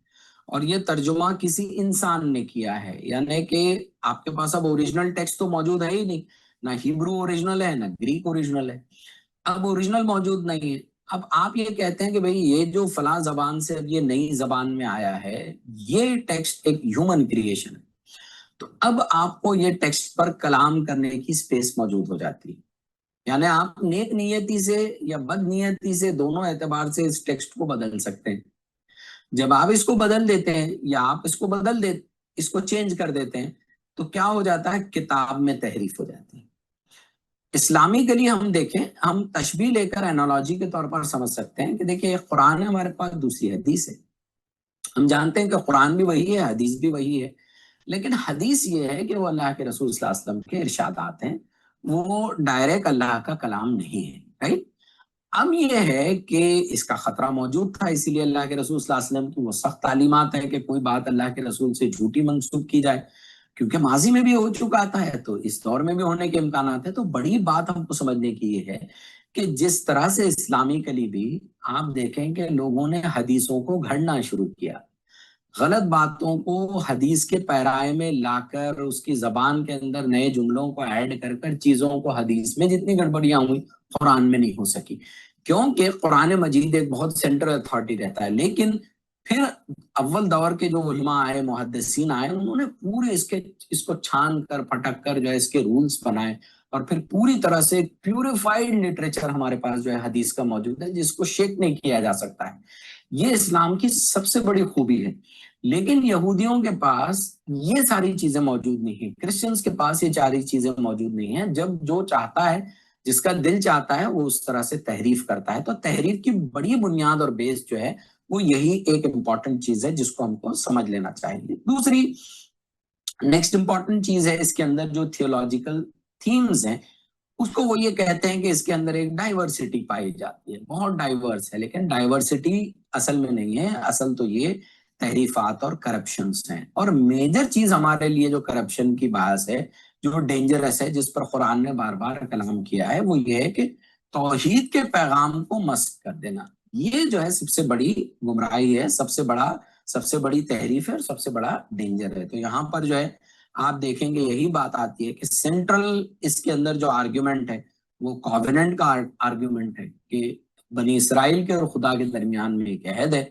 اور یہ ترجمہ کسی انسان نے کیا ہے، یعنی کہ آپ کے پاس اب اوریجنل ٹیکسٹ تو موجود ہے ہی نہیں، نہ ہیبرو اوریجنل ہے نہ گریک اوریجنل ہے. اب اوریجنل موجود نہیں ہے، اب آپ یہ کہتے ہیں کہ بھئی یہ جو فلاں زبان سے اب یہ نئی زبان میں آیا ہے، یہ ٹیکسٹ ایک ہیومن کریشن ہے. تو اب آپ کو یہ ٹیکسٹ پر کلام کرنے کی سپیس موجود ہو جاتی ہے. یعنی آپ نیک نیتی سے یا بد نیتی سے دونوں اعتبار سے اس ٹیکسٹ کو بدل سکتے ہیں. جب آپ اس کو بدل دیتے ہیں یا آپ اس کو چینج کر دیتے ہیں تو کیا ہو جاتا ہے؟ کتاب میں تحریف ہو جاتی ہے. اسلامکلی ہم دیکھیں، ہم تشبیہ لے کر انالوجی کے طور پر سمجھ سکتے ہیں کہ دیکھیں قرآن ہے، ہمارے پاس دوسری حدیث ہے. ہم جانتے ہیں کہ قرآن بھی وہی ہے، حدیث بھی وہی ہے، لیکن حدیث یہ ہے کہ وہ اللہ کے رسول صلی اللہ علیہ وسلم کے ارشادات ہیں، وہ ڈائریکٹ اللہ کا کلام نہیں ہے. رائٹ؟ اب یہ ہے کہ اس کا خطرہ موجود تھا، اسی لیے اللہ کے رسول صلی اللہ علیہ وسلم کی وہ سخت تعلیمات ہے کہ کوئی بات اللہ کے رسول سے جھوٹی منسوب کی جائے، کیونکہ ماضی میں بھی ہو چکا تھا ہے تو اس دور میں بھی ہونے کے امکانات ہیں. تو بڑی بات ہم کو سمجھنے کی یہ ہے کہ جس طرح سے اسلامکلی بھی آپ دیکھیں کہ لوگوں نے حدیثوں کو گھڑنا شروع کیا، غلط باتوں کو حدیث کے پیرائے میں لا کر اس کی زبان کے اندر نئے جملوں کو ایڈ کر کر چیزوں کو حدیث میں جتنی گڑبڑیاں ہوئی قرآن میں نہیں ہو سکی، کیونکہ قرآن مجید ایک بہت سینٹرل اتھارٹی رہتا ہے. لیکن پھر اول دور کے جو علماء آئے، محدثین آئے، انہوں نے پورے اس کو چھان کر پھٹک کر جو ہے اس کے رولز بنائے، اور پھر پوری طرح سے پیوریفائڈ لٹریچر ہمارے پاس جو ہے حدیث کا موجود ہے، جس کو شیک نہیں کیا جا سکتا ہے. یہ اسلام کی سب سے بڑی خوبی ہے. لیکن یہودیوں کے پاس یہ ساری چیزیں موجود نہیں ہیں، کرسچنز کے پاس یہ ساری چیزیں موجود نہیں ہیں. جب جو چاہتا ہے، جس کا دل چاہتا ہے، وہ اس طرح سے تحریف کرتا ہے. تو تحریف کی بڑی بنیاد اور بیس جو ہے وہ یہی ایک امپورٹنٹ چیز ہے جس کو ہم کو سمجھ لینا چاہیے. دوسری نیکسٹ امپورٹنٹ چیز ہے اس کے اندر جو تھیولوجیکل تھیمز ہیں، اس کو وہ یہ کہتے ہیں کہ اس کے اندر ایک ڈائیورسٹی پائی جاتی ہے، بہت ڈائیورس ہے. لیکن ڈائیورسٹی اصل میں نہیں ہے، اصل تو یہ تحریفات اور کرپشنز ہیں. اور میجر چیز ہمارے لیے جو کرپشن کی باعث ہے، جو ڈینجرس ہے، جس پر قرآن نے بار بار کلام کیا ہے، وہ یہ ہے کہ توحید کے پیغام کو مسخ کر دینا. یہ جو ہے سب سے بڑی گمراہی ہے، سب سے بڑی تحریف ہے اور سب سے بڑا ڈینجر ہے. تو یہاں پر جو ہے آپ دیکھیں گے یہی بات آتی ہے کہ سینٹرل اس کے اندر جو آرگیومنٹ ہے وہ کووننٹ کا آرگیومنٹ ہے کہ بنی اسرائیل کے اور خدا کے درمیان میں ایک عہد ہے.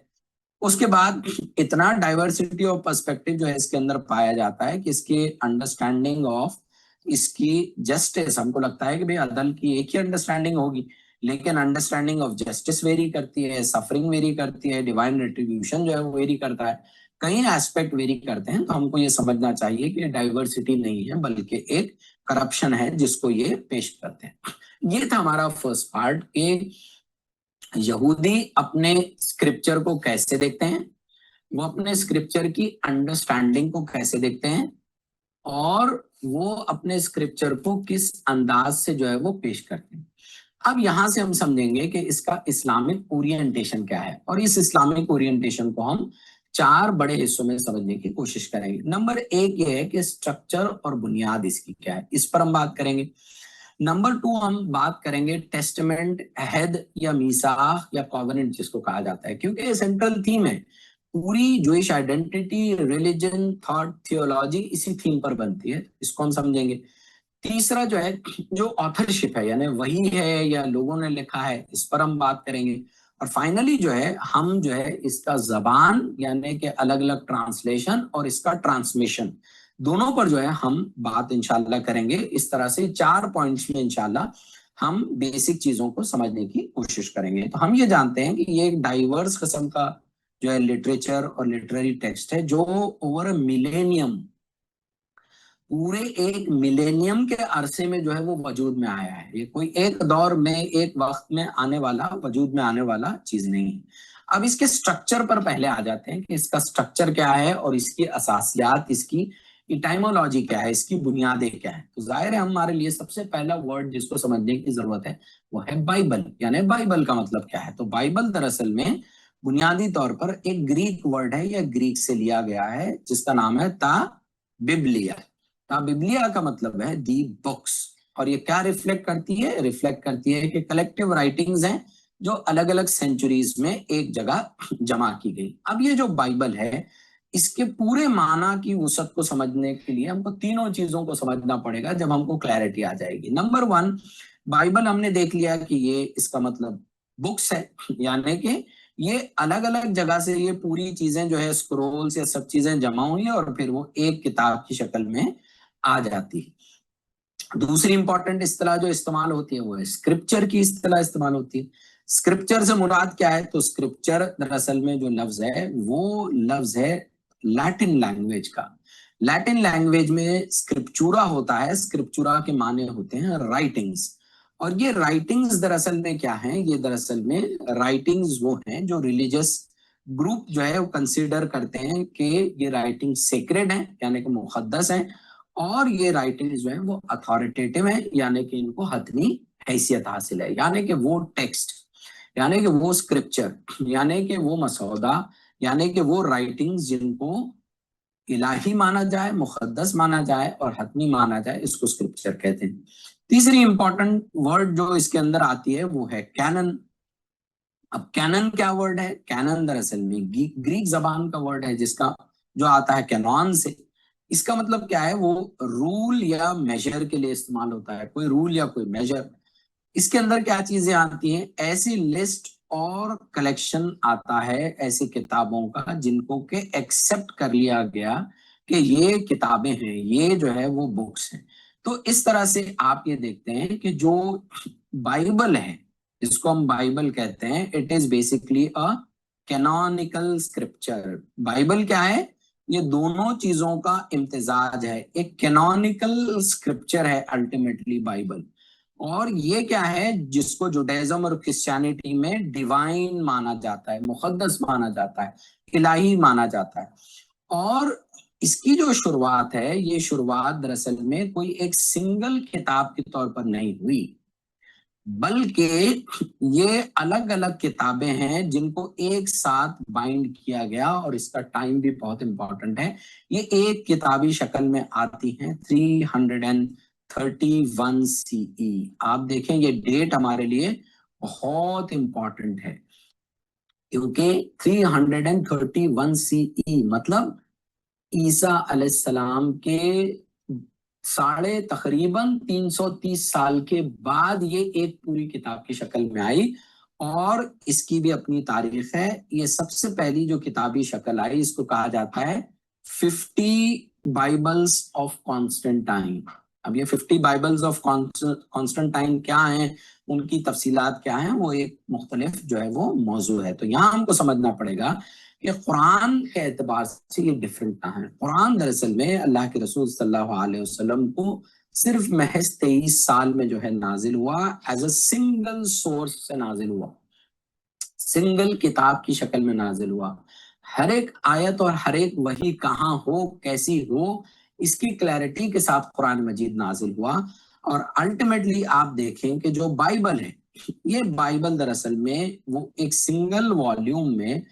اس کے بعد اتنا ڈائیورسٹی آف پرسپیکٹو جو ہے اس کے اندر پایا جاتا ہے کہ اس کی انڈرسٹینڈنگ آف اس کی جسٹس، ہم کو لگتا ہے کہ بھئی عدل کی ایک ہی انڈرسٹینڈنگ ہوگی، لیکن انڈرسٹینڈنگ آف جسٹس ویری کرتی ہے، سفرنگ ویری کرتی ہے، ڈیوائن ریٹریبیوشن جو ہے وہ ویری کرتا ہے، کئی ایسپیکٹ ویری کرتے ہیں. تو ہم کو یہ سمجھنا چاہیے کہ ڈائیورسٹی نہیں ہے بلکہ ایک کرپشن ہے جس کو یہ پیش کرتے ہیں. یہ تھا ہمارا فرسٹ پارٹ کہ یہودی اپنے اسکرپچر کو کیسے دیکھتے ہیں، وہ اپنے اسکرپچر کی انڈرسٹینڈنگ کو کیسے دیکھتے ہیں، اور وہ اپنے اسکرپچر کو کس انداز سے جو ہے وہ پیش کرتے ہیں. اب یہاں سے ہم سمجھیں گے کہ اس کا اسلامک اورینٹیشن کیا ہے، اور اس اسلامک اورینٹیشن کو ہم 4 بڑے حصوں میں سمجھنے کی کوشش کریں گے. نمبر 1 یہ ہے کہ اسٹرکچر اور بنیاد اس کی کیا ہے، اس پر ہم بات کریں گے. نمبر 2 ہم بات کریں گے ٹیسٹمنٹ، عہد یا میثاق یا کووننٹ جس کو کہا جاتا ہے، کیونکہ یہ سینٹرل تھیم ہے. پوری Jewish identity, religion, thought, theology اسی تھیم پر بنتی ہے، اس کو ہم سمجھیں گے. تیسرا جو ہے جو آتھرشپ ہے، یعنی وہی ہے یا لوگوں نے لکھا ہے، اس پر ہم بات کریں گے. اور فائنلی جو ہے ہم جو ہے اس کا زبان یعنی کہ الگ الگ ٹرانسلیشن اور اس کا ٹرانسمیشن دونوں پر جو ہے ہم بات انشاءاللہ کریں گے. اس طرح سے 4 پوائنٹس میں انشاءاللہ ہم بیسک چیزوں کو سمجھنے کی کوشش کریں گے. تو ہم یہ جانتے ہیں کہ یہ ایک ڈائیورس قسم کا جو ہے لٹریچر اور لٹریری ٹیکسٹ ہے جو اوور ملینیم، پورے ایک ملینیم کے عرصے میں جو ہے وہ وجود میں آیا ہے. یہ کوئی ایک دور میں ایک وقت میں آنے والا، وجود میں آنے والا چیز نہیں. اب اس کے سٹرکچر پر پہلے آ جاتے ہیں کہ اس کا سٹرکچر کیا ہے اور اس کی اساسیات، اس کی ایٹائمولوجی کیا ہے، اس کی بنیادیں کیا ہے. تو ظاہر ہے ہمارے لیے سب سے پہلا ورڈ جس کو سمجھنے کی ضرورت ہے وہ ہے بائبل. یعنی بائبل کا مطلب کیا ہے؟ تو بائبل دراصل میں بنیادی طور پر ایک گریک ورڈ ہے یا گریک سے لیا گیا ہے جس کا نام ہے تا ببلیا. ببلیا کا مطلب ہے دی بکس. اور یہ کیا ریفلیکٹ کرتی ہے؟ ریفلیکٹ کرتی ہے کہ کلیکٹیو رائٹنگز ہیں جو الگ الگ سینچوریز میں ایک جگہ جمع کی گئی. اب یہ جو بائبل ہے اس کے پورے معنی کی وسعت کو سمجھنے کے لیے ہم کو تینوں چیزوں کو سمجھنا پڑے گا جب ہم کو کلیئرٹی آ جائے گی. نمبر 1 بائبل ہم نے دیکھ لیا کہ یہ اس کا مطلب بکس ہے، یعنی کہ یہ الگ الگ جگہ سے یہ پوری چیزیں جو ہے سکرولز یا سب چیزیں جمع ہوئی اور پھر وہ ایک کتاب کی شکل میں آ جاتی ہے. दूसरी इंपॉर्टेंट इस्तिलाह जो इस्तेमाल होती है वो है स्क्रिप्चर की इस्तिलाह इस्तेमाल होती है। स्क्रिप्चर से मुराद क्या है? तो स्क्रिप्चर दरअसल में जो लफ्ज है वो लफ्ज है लैटिन लैंग्वेज का। लैटिन लैंग्वेज में स्क्रिप्चुरा होता है, स्क्रिप्चुरा के माने होते हैं राइटिंग्स, और ये राइटिंग्स दरअसल में क्या हैं? ये दरअसल में राइटिंग्स वो हैं जो रिलीजियस ग्रुप जो है वो कंसीडर करते हैं कि ये राइटिंग सेक्रेड है, यानी कि मुकद्दस है, और ये राइटिंग जो है वो अथॉरिटेटिव है, यानी कि इनको हतमी हैसियत हासिल है, यानी कि वो टेक्स्ट, यानी कि वो स्क्रिप्चर, यानी कि वो मसौदा, यानी कि वो राइटिंग्स जिनको इलाही माना जाए, मुकद्दस माना जाए और हतमी माना जाए, इसको स्क्रिप्चर कहते हैं। तीसरी इंपॉर्टेंट वर्ड जो इसके अंदर आती है वो है कैनन। अब कैनन क्या वर्ड है? कैनन दरअसल में ग्रीक जबान का वर्ड है जिसका जो आता है कैनॉन से। इसका मतलब क्या है? वो रूल या मेजर के लिए इस्तेमाल होता है, कोई रूल या कोई मेजर। इसके अंदर क्या चीजें आती हैं? ऐसी लिस्ट और कलेक्शन आता है ऐसी किताबों का जिनको के एक्सेप्ट कर लिया गया कि ये किताबें हैं, ये जो है वो बुक्स हैं। तो इस तरह से आप ये देखते हैं कि जो बाइबल है, जिसको हम बाइबल कहते हैं, it is basically a canonical scripture. Bible क्या है? ये दोनों चीजों का इम्तिजाज है, एक कैनोनिकल स्क्रिप्चर है अल्टीमेटली बाइबल। और ये क्या है? जिसको जुडाइज्म और क्रिश्चियनिटी में डिवाइन माना जाता है, मुकद्दस माना जाता है, इलाही माना जाता है। और इसकी जो शुरुआत है, ये शुरुआत दरअसल में कोई एक सिंगल किताब के तौर पर नहीं हुई, बल्कि ये अलग अलग किताबें हैं जिनको एक साथ बाइंड किया गया, और इसका टाइम भी बहुत इंपॉर्टेंट है। ये एक किताबी शक्ल में आती हैं 331 CE। आप देखें ये डेट हमारे लिए बहुत इंपॉर्टेंट है, क्योंकि 331 CE मतलब ईसा अलैहिस्सलाम के तकरीबन 330 साल के बाद ये एक पूरी किताब की शक्ल में आई, और इसकी भी अपनी तारीख है। ये सबसे पहली जो किताबी शक्ल आई, इसको कहा जाता है 50 बाइबल्स ऑफ कॉन्स्टेंटाइन। अब ये 50 बाइबल्स ऑफ कॉन्स्टेंटाइन क्या हैं, उनकी तफसीलात क्या हैं, वो एक मुख्तलिफ जो है वो मौजू है। तो यहाँ हमको समझना पड़ेगा कि कुरान के एतबार से ये डिफरेंट ना है। कुरान दरअसल में अल्लाह के रसूल सल्लल्लाहु अलैहि वसल्लम को सिर्फ महज 23 साल में जो है नाजिल हुआ, एज अ सिंगल सोर्स से नाजिल हुआ, सिंगल किताब की शक्ल में नाजिल हुआ। हर एक आयत और हर एक वही कहाँ हो, कैसी हो, इसकी क्लैरिटी के साथ कुरान मजीद नाजिल हुआ। और अल्टीमेटली आप देखें कि जो बाइबल है, ये बाइबल दरअसल में वो एक सिंगल वॉल्यूम में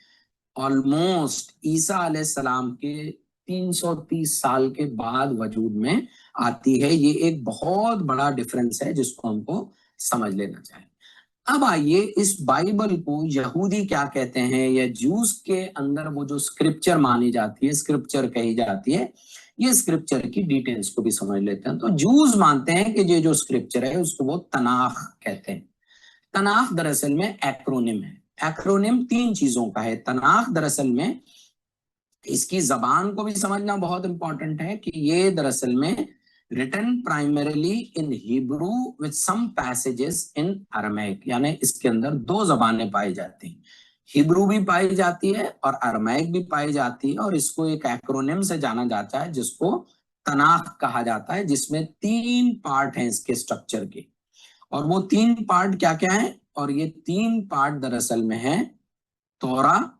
ऑलमोस्ट ईसा अलैहिस्सलाम के 330 साल के बाद वजूद में आती है। ये एक बहुत बड़ा डिफरेंस है जिसको हमको समझ लेना चाहिए। अब आइए इस बाइबल को यहूदी क्या कहते हैं, या जूस के अंदर वो जो स्क्रिप्चर मानी जाती है, स्क्रिप्चर कही जाती है, ये स्क्रिप्चर की डिटेल्स को भी समझ लेते हैं। तो जूस मानते हैं कि ये जो स्क्रिप्चर है उसको वो तनाख कहते हैं। तनाख दरअसल में एक्रोनिम है। एक्रोनिम 3 चीजों का है। तनाख दरअसल में, इसकी जबान को भी समझना बहुत इंपॉर्टेंट है कि ये दरअसल में written primarily in Hebrew with some passages in Aramaic, यानी इसके अंदर 2 जबानें पाई जाती हैं, हिब्रू भी पाई जाती है और अरमैइक भी पाई जाती है, और इसको एक एक्रोनिम से जाना जाता है जिसको तनाख कहा जाता है, जिसमें 3 पार्ट हैं इसके स्ट्रक्चर के। और वो 3 पार्ट क्या क्या है? और ये 3 पार्ट दरअसल में है तोरा,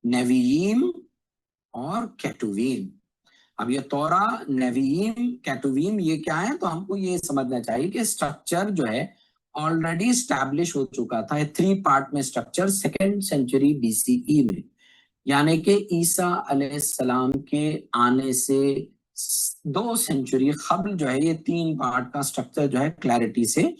नेवियीम और केटुवीम। अब ये तोरा, नेवियीम, केटुवीम ये क्या है? तो हमको ये समझना चाहिए कि स्ट्रक्चर जो है ऑलरेडी स्टैब्लिश हो चुका था, 3 पार्ट में स्ट्रक्चर 2nd सेंचुरी BCE में, यानी कि ईसा अलैहिस्सलाम के आने से 2 सेंचुरी कबल जो है ये 3 पार्ट का स्ट्रक्चर जो है क्लैरिटी से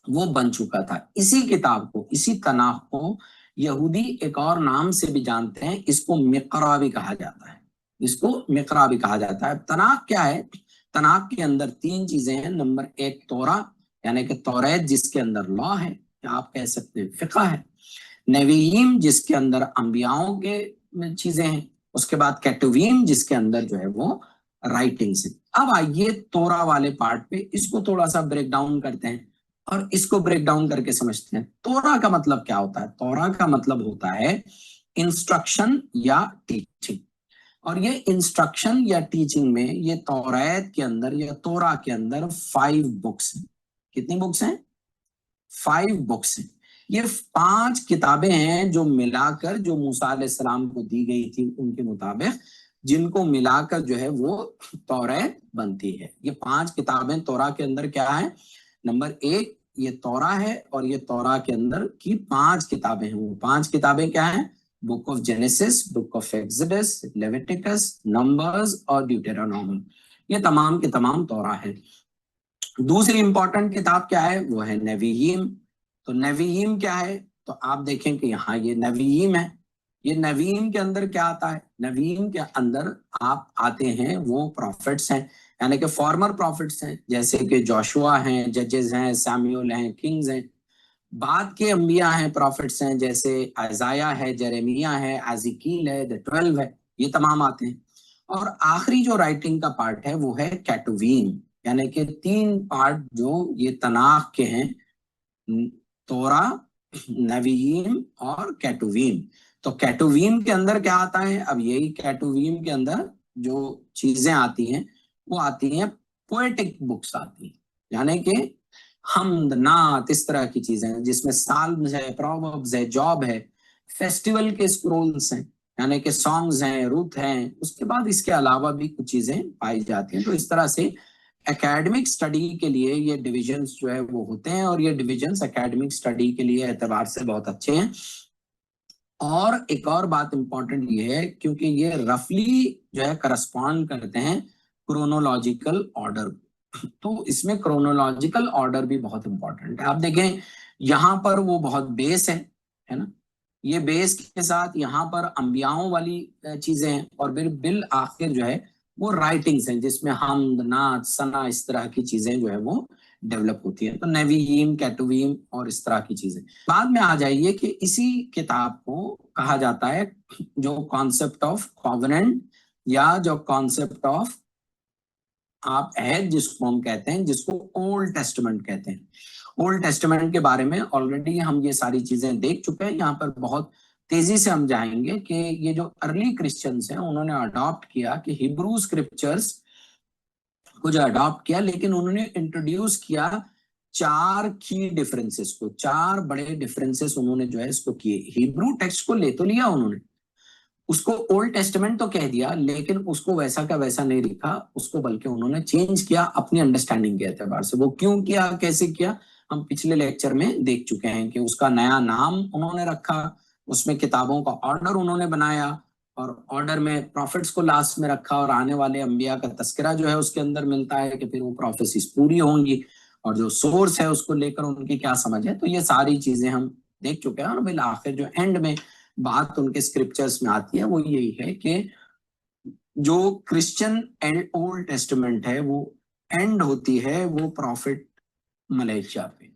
वो बन चुका था। इसी किताब को, इसी तनाख को यहूदी एक और नाम से भी जानते हैं, इसको मिकरा भी कहा जाता है, इसको मिकरा भी कहा जाता है। तनाख क्या है? तनाख के अंदर 3 चीजें हैं। नंबर 1 तोरा, यानी कि तौरात जिसके अंदर लॉ है, या आप कह सकते हैं फिक़ह है। नेवियीम जिसके अंदर अंबियाओं के चीजें हैं। उसके बाद केटुवीम जिसके अंदर जो है वो राइटिंग्स है। अब आइए तोरा वाले पार्ट पे, इसको थोड़ा सा ब्रेक डाउन करते हैं और इसको ब्रेक डाउन करके समझते हैं। तोरा का मतलब क्या होता है? तोरा का मतलब होता है इंस्ट्रक्शन या टीचिंग। और ये इंस्ट्रक्शन या टीचिंग में ये तौरात के अंदर या तोरा के अंदर 5 बुक्स हैं। कितनी बुक्स हैं? 5 बुक्स हैं। ये 5 किताबें हैं जो मिलाकर, जो मूसा अलैहिस्सलाम को दी गई थी उनके मुताबिक, जिनको मिलाकर जो है वो तौरात बनती है। ये 5 किताबें तौरा के अंदर क्या है? नंबर 1 ये तौरा है, और ये तौरा के अंदर की 5 किताबें हैं। वो 5 किताबें क्या हैं? Book of genesis, book of exodus, Leviticus, numbers और ड्यूटेरोनॉमी। ये तमाम के तमाम तौरा है। दूसरी इंपॉर्टेंट किताब क्या है? वो है नवीयीम। तो नवीयीम क्या है? तो आप देखें कि यहाँ ये नवीयीम है। ये नवीयीम के अंदर क्या आता है? नवीयीम के अंदर आप आते हैं वो प्रॉफिट्स हैं, यानी कि फॉर्मर प्रॉफिट्स हैं, जैसे कि जोशुआ हैं, जजेस हैं, सैमुअल हैं, किंग्स हैं। बाद के अंबिया हैं, प्रॉफिट्स हैं, जैसे आइजाया है, जेरेमिया है, एजिकील है, द 12 है, ये तमाम आते हैं। और आखिरी जो राइटिंग का पार्ट है वो है कैटुवीम, यानी कि 3 पार्ट जो ये तनाख के हैं, तोरा, नवीयीम और कैटुवीम। तो कैटुवीम के अंदर क्या आता है? अब यही कैटुवीम के अंदर जो चीजें आती हैं वो आती हैं पोएटिक बुक्स आती हैं, यानी कि हमद, नात, इस तरह की चीजें हैं, जिसमें साल्म्स है, प्रोवर्ब्स है, जॉब है, फेस्टिवल के स्क्रोल्स हैं, यानी कि सॉन्ग्स हैं, रुत हैं। उसके बाद इसके अलावा भी कुछ चीजें पाई जाती हैं। तो इस तरह से एकेडमिक स्टडी के लिए ये डिविजन्स जो है वो होते हैं, और ये डिविजन्स एकेडमिक स्टडी के लिए एतबार से बहुत अच्छे हैं। और एक और बात इंपॉर्टेंट ये है, क्योंकि ये रफली जो है करस्पॉन्ड करते हैं क्रोनोलॉजिकल ऑर्डर, तो इसमें क्रोनोलॉजिकल ऑर्डर भी बहुत इंपॉर्टेंट है। आप देखें यहाँ पर वो बहुत बेस है ना, ये बेस के साथ यहाँ पर अंबियाओं वाली चीजें हैं, और फिर बिल आखिर जो है वो राइटिंग्स हैं, जिसमें हमद, नात, सना, इस तरह की चीजें जो है वो डेवलप होती है। तो नवीयीम, कैटुवीम और इस तरह की चीजें। बाद में आ जाइए कि इसी किताब को कहा जाता है जो कॉन्सेप्ट ऑफ कॉवेनेंट, या जो कॉन्सेप्ट ऑफ आप है जिसको हम कहते हैं, जिसको ओल्ड टेस्टामेंट कहते हैं। ओल्ड टेस्टामेंट के बारे में ऑलरेडी हम ये सारी चीजें देख चुके हैं। यहाँ पर बहुत तेजी से हम जाएंगे कि ये जो अर्ली क्रिश्चियंस हैं उन्होंने अडॉप्ट किया कि हिब्रू स्क्रिप्चर्स को जो अडॉप्ट किया, लेकिन उन्होंने इंट्रोड्यूस किया 4 की डिफरेंसेस को, 4 बड़े डिफरेंसेस उन्होंने जो है इसको किए। हिब्रू टेक्स्ट को ले तो लिया उन्होंने, उसको ओल्ड टेस्टामेंट तो कह दिया, लेकिन उसको वैसा का वैसा नहीं लिखा, उसको बल्कि उन्होंने चेंज किया अपनी अंडरस्टैंडिंग के एतबार से। वो क्यों किया, कैसे किया, हम पिछले लेक्चर में देख चुके हैं कि उसका नया नाम उन्होंने रखा, उसमें किताबों का ऑर्डर उन्होंने बनाया, और ऑर्डर में प्रॉफिट्स को लास्ट में रखा, और आने वाले अंबिया का तस्करा जो है उसके अंदर मिलता है कि फिर वो प्रोफेसीज पूरी होंगी, और जो सोर्स है उसको लेकर उनकी क्या समझ है। तो ये सारी चीजें हम देख चुके हैं। और बिल आखिर जो एंड में बात उनके स्क्रिप्चर्स में आती है वो यही है कि जो क्रिश्चियन एंड ओल्ड टेस्टामेंट है वो एंड होती है वो प्रॉफिट मलेशिया पे।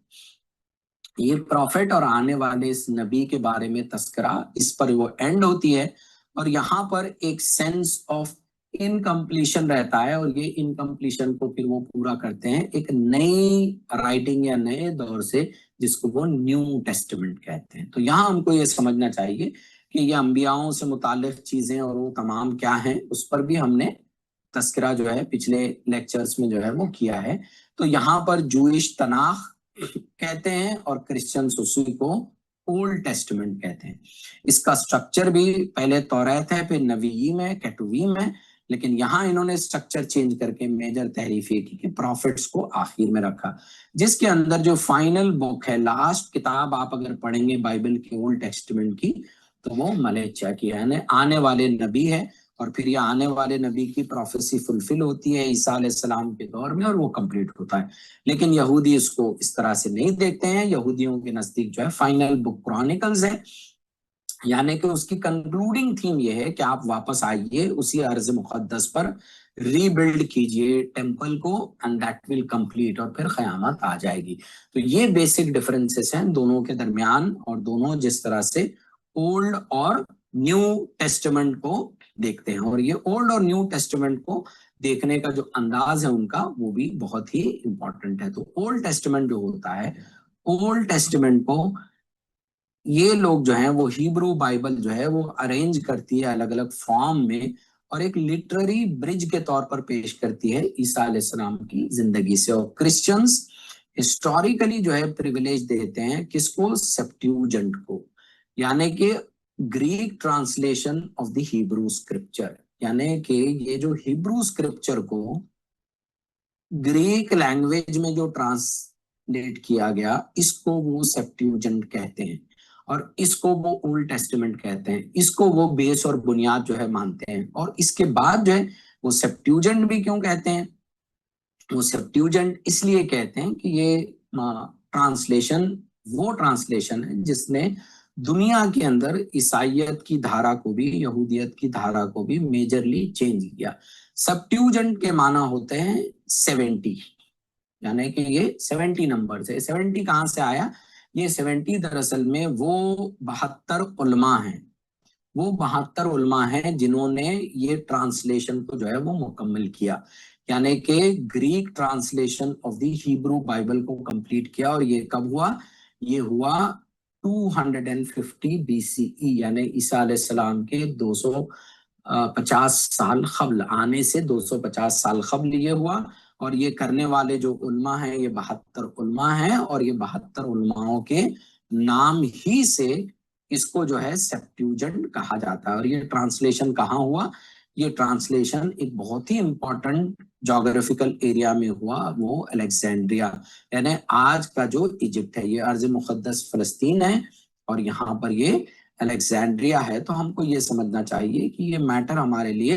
ये प्रॉफिट और आने वाले इस नबी के बारे में तस्करा, इस पर वो एंड होती है, और यहाँ पर एक सेंस ऑफ इनकम्प्लीशन रहता है, और ये इनकम्प्लीशन को फिर वो पूरा करते हैं एक नई राइटिंग या नए दौर से, जिसको वो न्यू टेस्टामेंट कहते हैं। तो यहाँ हमको ये समझना चाहिए कि ये अंबियाओं से मुताल्लिक चीजें और वो तमाम क्या हैं, उस पर भी हमने तस्करा जो है पिछले लेक्चर्स में जो है वो किया है। तो यहाँ पर जूइश तनाख कहते हैं और क्रिश्चियंस उसी को ओल्ड टेस्टामेंट कहते हैं। इसका स्ट्रक्चर भी पहले तौरात है, फिर नवीयीम है, कैटुवीम है, लेकिन यहाँ इन्होंने स्ट्रक्चर चेंज करके मेजर तहरीफ ये की कि प्रॉफिट्स को आखिर में रखा, जिसके अंदर जो फाइनल बुक है, लास्ट किताब आप अगर पढ़ेंगे बाइबल के ओल्ड टेस्टामेंट की, तो वो मलेशिया की है, आने वाले नबी है, और फिर ये आने वाले नबी की प्रोफेसी फुलफिल होती है ईसा अलैहिस्सलाम के दौर में, और वो कंप्लीट होता है। लेकिन यहूदी इसको इस तरह से नहीं देखते हैं। यहूदियों के नजदीक जो है फाइनल बुक क्रॉनिकल्स है, यानी कि उसकी कंक्लूडिंग थीम ये है कि आप वापस आइए उसी अर्ज मुकद्दस पर, रीबिल्ड कीजिए टेम्पल को, एंड दैट विल कंप्लीट, और फिर क़यामत आ जाएगी। तो ये बेसिक डिफरेंसेस हैं दोनों के दरमियान, और दोनों जिस तरह से ओल्ड और न्यू टेस्टामेंट को देखते हैं। और ये ओल्ड और न्यू टेस्टामेंट को देखने का जो अंदाज है उनका वो भी बहुत ही इंपॉर्टेंट है। तो ओल्ड टेस्टामेंट जो होता है, ओल्ड टेस्टामेंट को ये लोग जो हैं वो हिब्रू बाइबल जो है वो अरेंज करती है अलग अलग फॉर्म में और एक लिटरेरी ब्रिज के तौर पर पेश करती है ईसा अलैहिस्सलाम की जिंदगी से। और क्रिश्चियंस हिस्टोरिकली जो है प्रिविलेज देते हैं किसको? सेप्ट्यूजेंट को, यानी कि Greek translation of the Hebrew scripture, यानी कि ये जो हिब्रू स्क्रिप्चर को ग्रीक लैंग्वेज में जो ट्रांसलेट किया गया इसको वो सेप्ट्यूजेंट कहते हैं और इसको वो ओल्ड टेस्टामेंट कहते हैं। इसको वो बेस और बुनियाद जो है मानते हैं। और इसके बाद जो है वो सेप्ट्यूजेंट भी क्यों कहते हैं? वो सेप्ट्यूजेंट इसलिए कहते हैं कि ये ट्रांसलेशन वो ट्रांसलेशन है जिसने दुनिया के अंदर ईसाइयत की धारा को भी, यहूदियत की धारा को भी मेजरली चेंज किया। सेप्ट्यूजेंट के माना होते हैं 70, यानी कि ये 70 नंबर से। 70 कहाँ से आया? ये 70 दरअसल में वो 72 उलमा हैं, वो 72 उलमा हैं जिन्होंने ये ट्रांसलेशन को जो है वो मुकम्मल किया, यानी कि Greek translation of the Hebrew Bible को कंप्लीट किया। और ये कब हुआ? ये हुआ 250 BCE, यानी ईसा अलैहिस्सलाम के 250 साल कबल, आने से 250 साल कबल ये हुआ। और ये करने वाले जो उलमा हैं ये 72 उलमा हैं और ये 72 उलमाओं के नाम ही से इसको जो है सेप्ट्यूजेंट कहा जाता है। और ये ट्रांसलेशन कहाँ हुआ? ये ट्रांसलेशन एक बहुत ही इंपॉर्टेंट जोग्राफिकल एरिया में हुआ, वो अलेक्जेंड्रिया, यानी आज का जो इजिप्ट है, ये अर्ज मुकद्दस फलस्तीन है और यहाँ पर ये अलेक्जेंड्रिया है। तो हमको ये समझना चाहिए कि ये मैटर हमारे लिए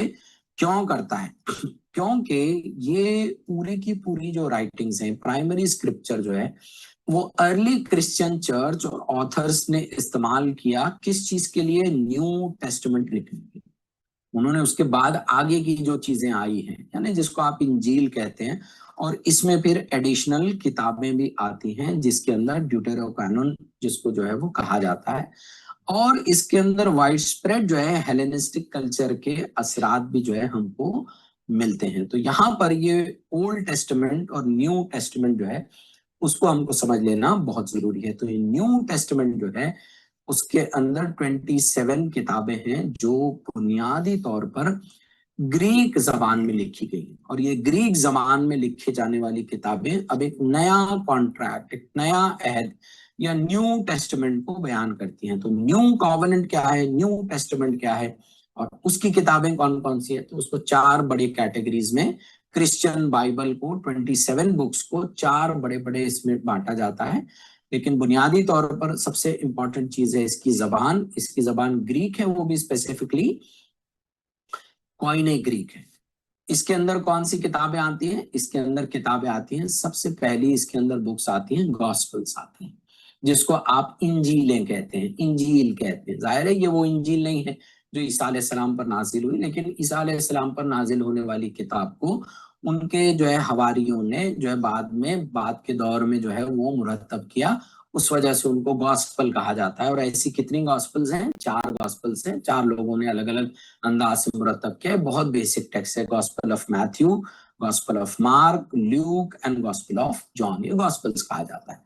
क्यों करता है क्योंकि ये पूरी की पूरी जो राइटिंग्स हैं, प्राइमरी स्क्रिप्चर जो है वो अर्ली क्रिश्चियन चर्च और ऑथर्स ने इस्तेमाल किया किस चीज के लिए? न्यू टेस्टामेंट लिखने के लिए। उन्होंने उसके बाद आगे की जो चीजें आई हैं, यानी जिसको आप इंजील कहते हैं, और इसमें फिर एडिशनल किताबें भी आती हैं जिसके अंदर ड्यूटेरोकैनन जिसको जो है वो कहा जाता है। और इसके अंदर वाइड स्प्रेड जो है हेलेनिस्टिक कल्चर के असरात भी जो है हमको मिलते हैं। तो यहाँ पर ये ओल्ड टेस्टामेंट और न्यू टेस्टामेंट जो है उसको हमको समझ लेना बहुत जरूरी है। तो ये न्यू टेस्टामेंट जो है उसके अंदर 27 किताबें हैं जो बुनियादी तौर पर ग्रीक जबान में लिखी गई। और ये ग्रीक जबान में लिखे जाने वाली किताबें अब एक नया कॉन्ट्रैक्ट, एक नया अहद या न्यू टेस्टामेंट को बयान करती हैं। तो न्यू कॉवेनेंट क्या है, न्यू टेस्टामेंट क्या है और उसकी किताबें कौन कौन सी है? तो उसको 4 बड़े कैटेगरीज में, क्रिश्चियन बाइबल को 27 बुक्स को 4 बड़े बड़े इसमें बांटा जाता है। लेकिन बुनियादी तौर पर सबसे इंपॉर्टेंट चीज है इसकी जबान। इसकी जबान ग्रीक है, वो भी स्पेसिफिकली कोइने ग्रीक है। इसके अंदर कौन सी किताबें आती हैं? इसके अंदर किताबें आती हैं, सबसे पहली इसके अंदर बुक्स आती हैं, गॉस्पेल्स आती हैं, जिसको आप इंजीलें कहते हैं, इंजील कहते हैं। जाहिर है ये वो इंजील नहीं है जो ईसा अलैहिस्सलाम पर नाजिल हुई, लेकिन ईसा अलैहिस्सलाम पर नाजिल होने वाली किताब को उनके जो है हवारियों ने जो है बाद के दौर में जो है वो मुरतब किया, उस वजह से उनको गॉस्पल कहा जाता है। और ऐसी कितनी गॉस्पल्स हैं? 4 गॉस्पल्स हैं, 4 लोगों ने अलग अलग अंदाज से मुरतब किया। बहुत बेसिक टेक्स्ट है, gospel of Matthew, gospel of mark, Luke and gospel of John, ये गॉस्पल्स कहा जाता है।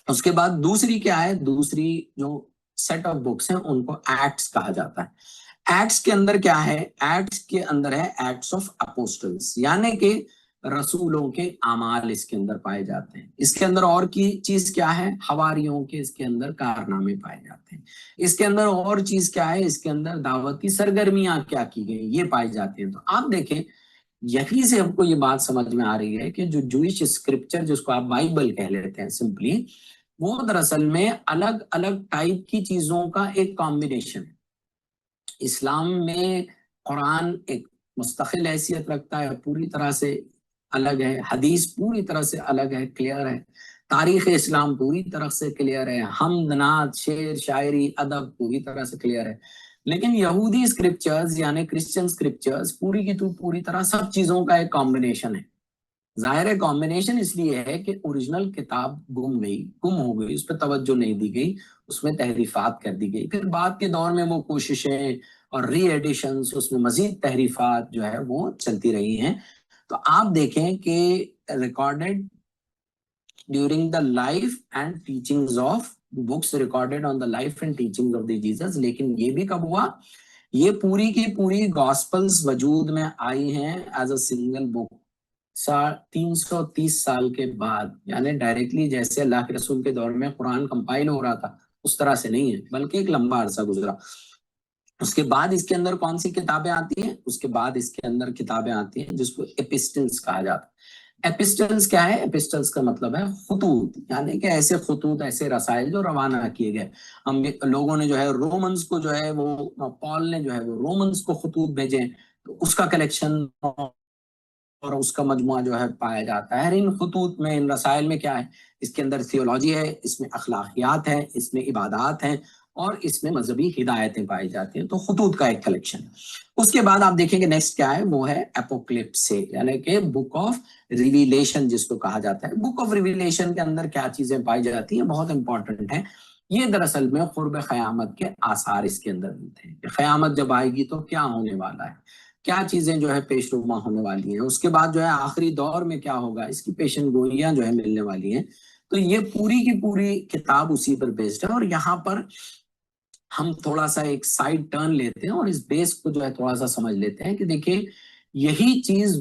उसके बाद दूसरी क्या है? दूसरी जो सेट ऑफ बुक्स हैं उनको एक्ट्स कहा जाता है। एक्ट्स के अंदर क्या है? एक्ट्स के अंदर है एक्ट्स ऑफ अपोस्टल्स, यानी कि रसूलों के आमाल इसके अंदर पाए जाते हैं। इसके अंदर और की चीज क्या है? हवारियों के इसके अंदर कारनामे पाए जाते हैं। इसके अंदर और चीज क्या है? इसके अंदर दावत की सरगर्मियां क्या की गई ये पाई जाती हैं। तो आप देखें यहीं से हमको ये बात समझ में आ रही है कि जो जूइश स्क्रिप्चर जिसको आप बाइबल कह लेते हैं सिंपली, वो दरअसल में अलग अलग टाइप की चीजों का एक कॉम्बिनेशन है। इस्लाम में कुरान एक मुस्तकिल हैसियत रखता है, पूरी तरह से अलग है। हदीस पूरी तरह से अलग है, क्लियर है। तारीख इस्लाम पूरी तरह से क्लियर है। हमद, नात, शेर, शायरी, अदब पूरी तरह से क्लियर है। लेकिन यहूदी स्क्रिप्चर्स यानी क्रिश्चियन स्क्रिप्चर्स पूरी की पूरी तरह सब चीजों का एक कॉम्बिनेशन है। जाहिर है कॉम्बिनेशन इसलिए है कि ओरिजिनल किताब गुम हो गई, उस पर तवज्जो नहीं दी गई, उसमें तहरीफात कर दी गई। फिर बाद के दौर में वो कोशिशें اور ری ایڈیشنز، اس میں مزید تحریفات جو ہے وہ چلتی رہی ہیں. تو آپ دیکھیں کہ recorded during the life and teachings of books recorded on the life and teaching of the Jesus. لیکن یہ بھی کب ہوا؟ یہ پوری کی پوری گاسپلز وجود میں آئی ہیں ایز اے سنگل بک 330 سال کے بعد. یعنی ڈائریکٹلی جیسے اللہ کے رسول کے دور میں قرآن کمپائل ہو رہا تھا اس طرح سے نہیں ہے، بلکہ ایک لمبا عرصہ گزرا. اس کے بعد اس کے اندر کون سی کتابیں آتی ہیں؟ اس کے بعد اس کے اندر کتابیں آتی ہیں جس کو ایپسٹلز کہا جاتا ہے. ایپسٹلز کیا ہے؟ ایپسٹلز کا مطلب ہے خطوط، یعنی کہ ایسے خطوط، ایسے رسائل جو روانہ کیے گئے. ہم لوگوں نے جو ہے رومنز کو جو ہے وہ پال نے جو ہے وہ رومنز کو خطوط بھیجے، تو اس کا کلیکشن اور اس کا مجموعہ جو ہے پایا جاتا ہے. ان خطوط میں، ان رسائل میں کیا ہے؟ اس کے اندر تھیولوجی ہے، اس میں اخلاقیات ہیں، اس میں عبادات ہیں، اور اس میں مذہبی ہدایتیں پائی جاتی ہیں. تو خطوط کا ایک کلیکشن. اس کے بعد آپ دیکھیں کہ نیکسٹ کیا ہے، وہ ہے اپوکلپس، یعنی کہ بک آف ریویلیشن جس کو کہا جاتا ہے. بک آف ریویلیشن کے اندر کیا چیزیں پائی جاتی ہیں؟ بہت امپورٹنٹ ہیں. یہ دراصل میں قرب قیامت کے آثار اس کے اندر ملتے ہیں کہ قیامت جب آئے گی تو کیا ہونے والا ہے، کیا چیزیں جو ہے پیش رما ہونے والی ہیں. اس کے بعد جو ہے آخری دور میں کیا ہوگا، اس کی پیشن گوئیاں جو ہے ملنے والی ہیں. تو یہ پوری کی پوری کتاب اسی پر بیسڈ ہے. اور یہاں پر ہم تھوڑا سا ایک سائڈ ٹرن لیتے ہیں اور اس بیس کو جو ہے تھوڑا سا سمجھ لیتے ہیں کہ دیکھیں یہی چیز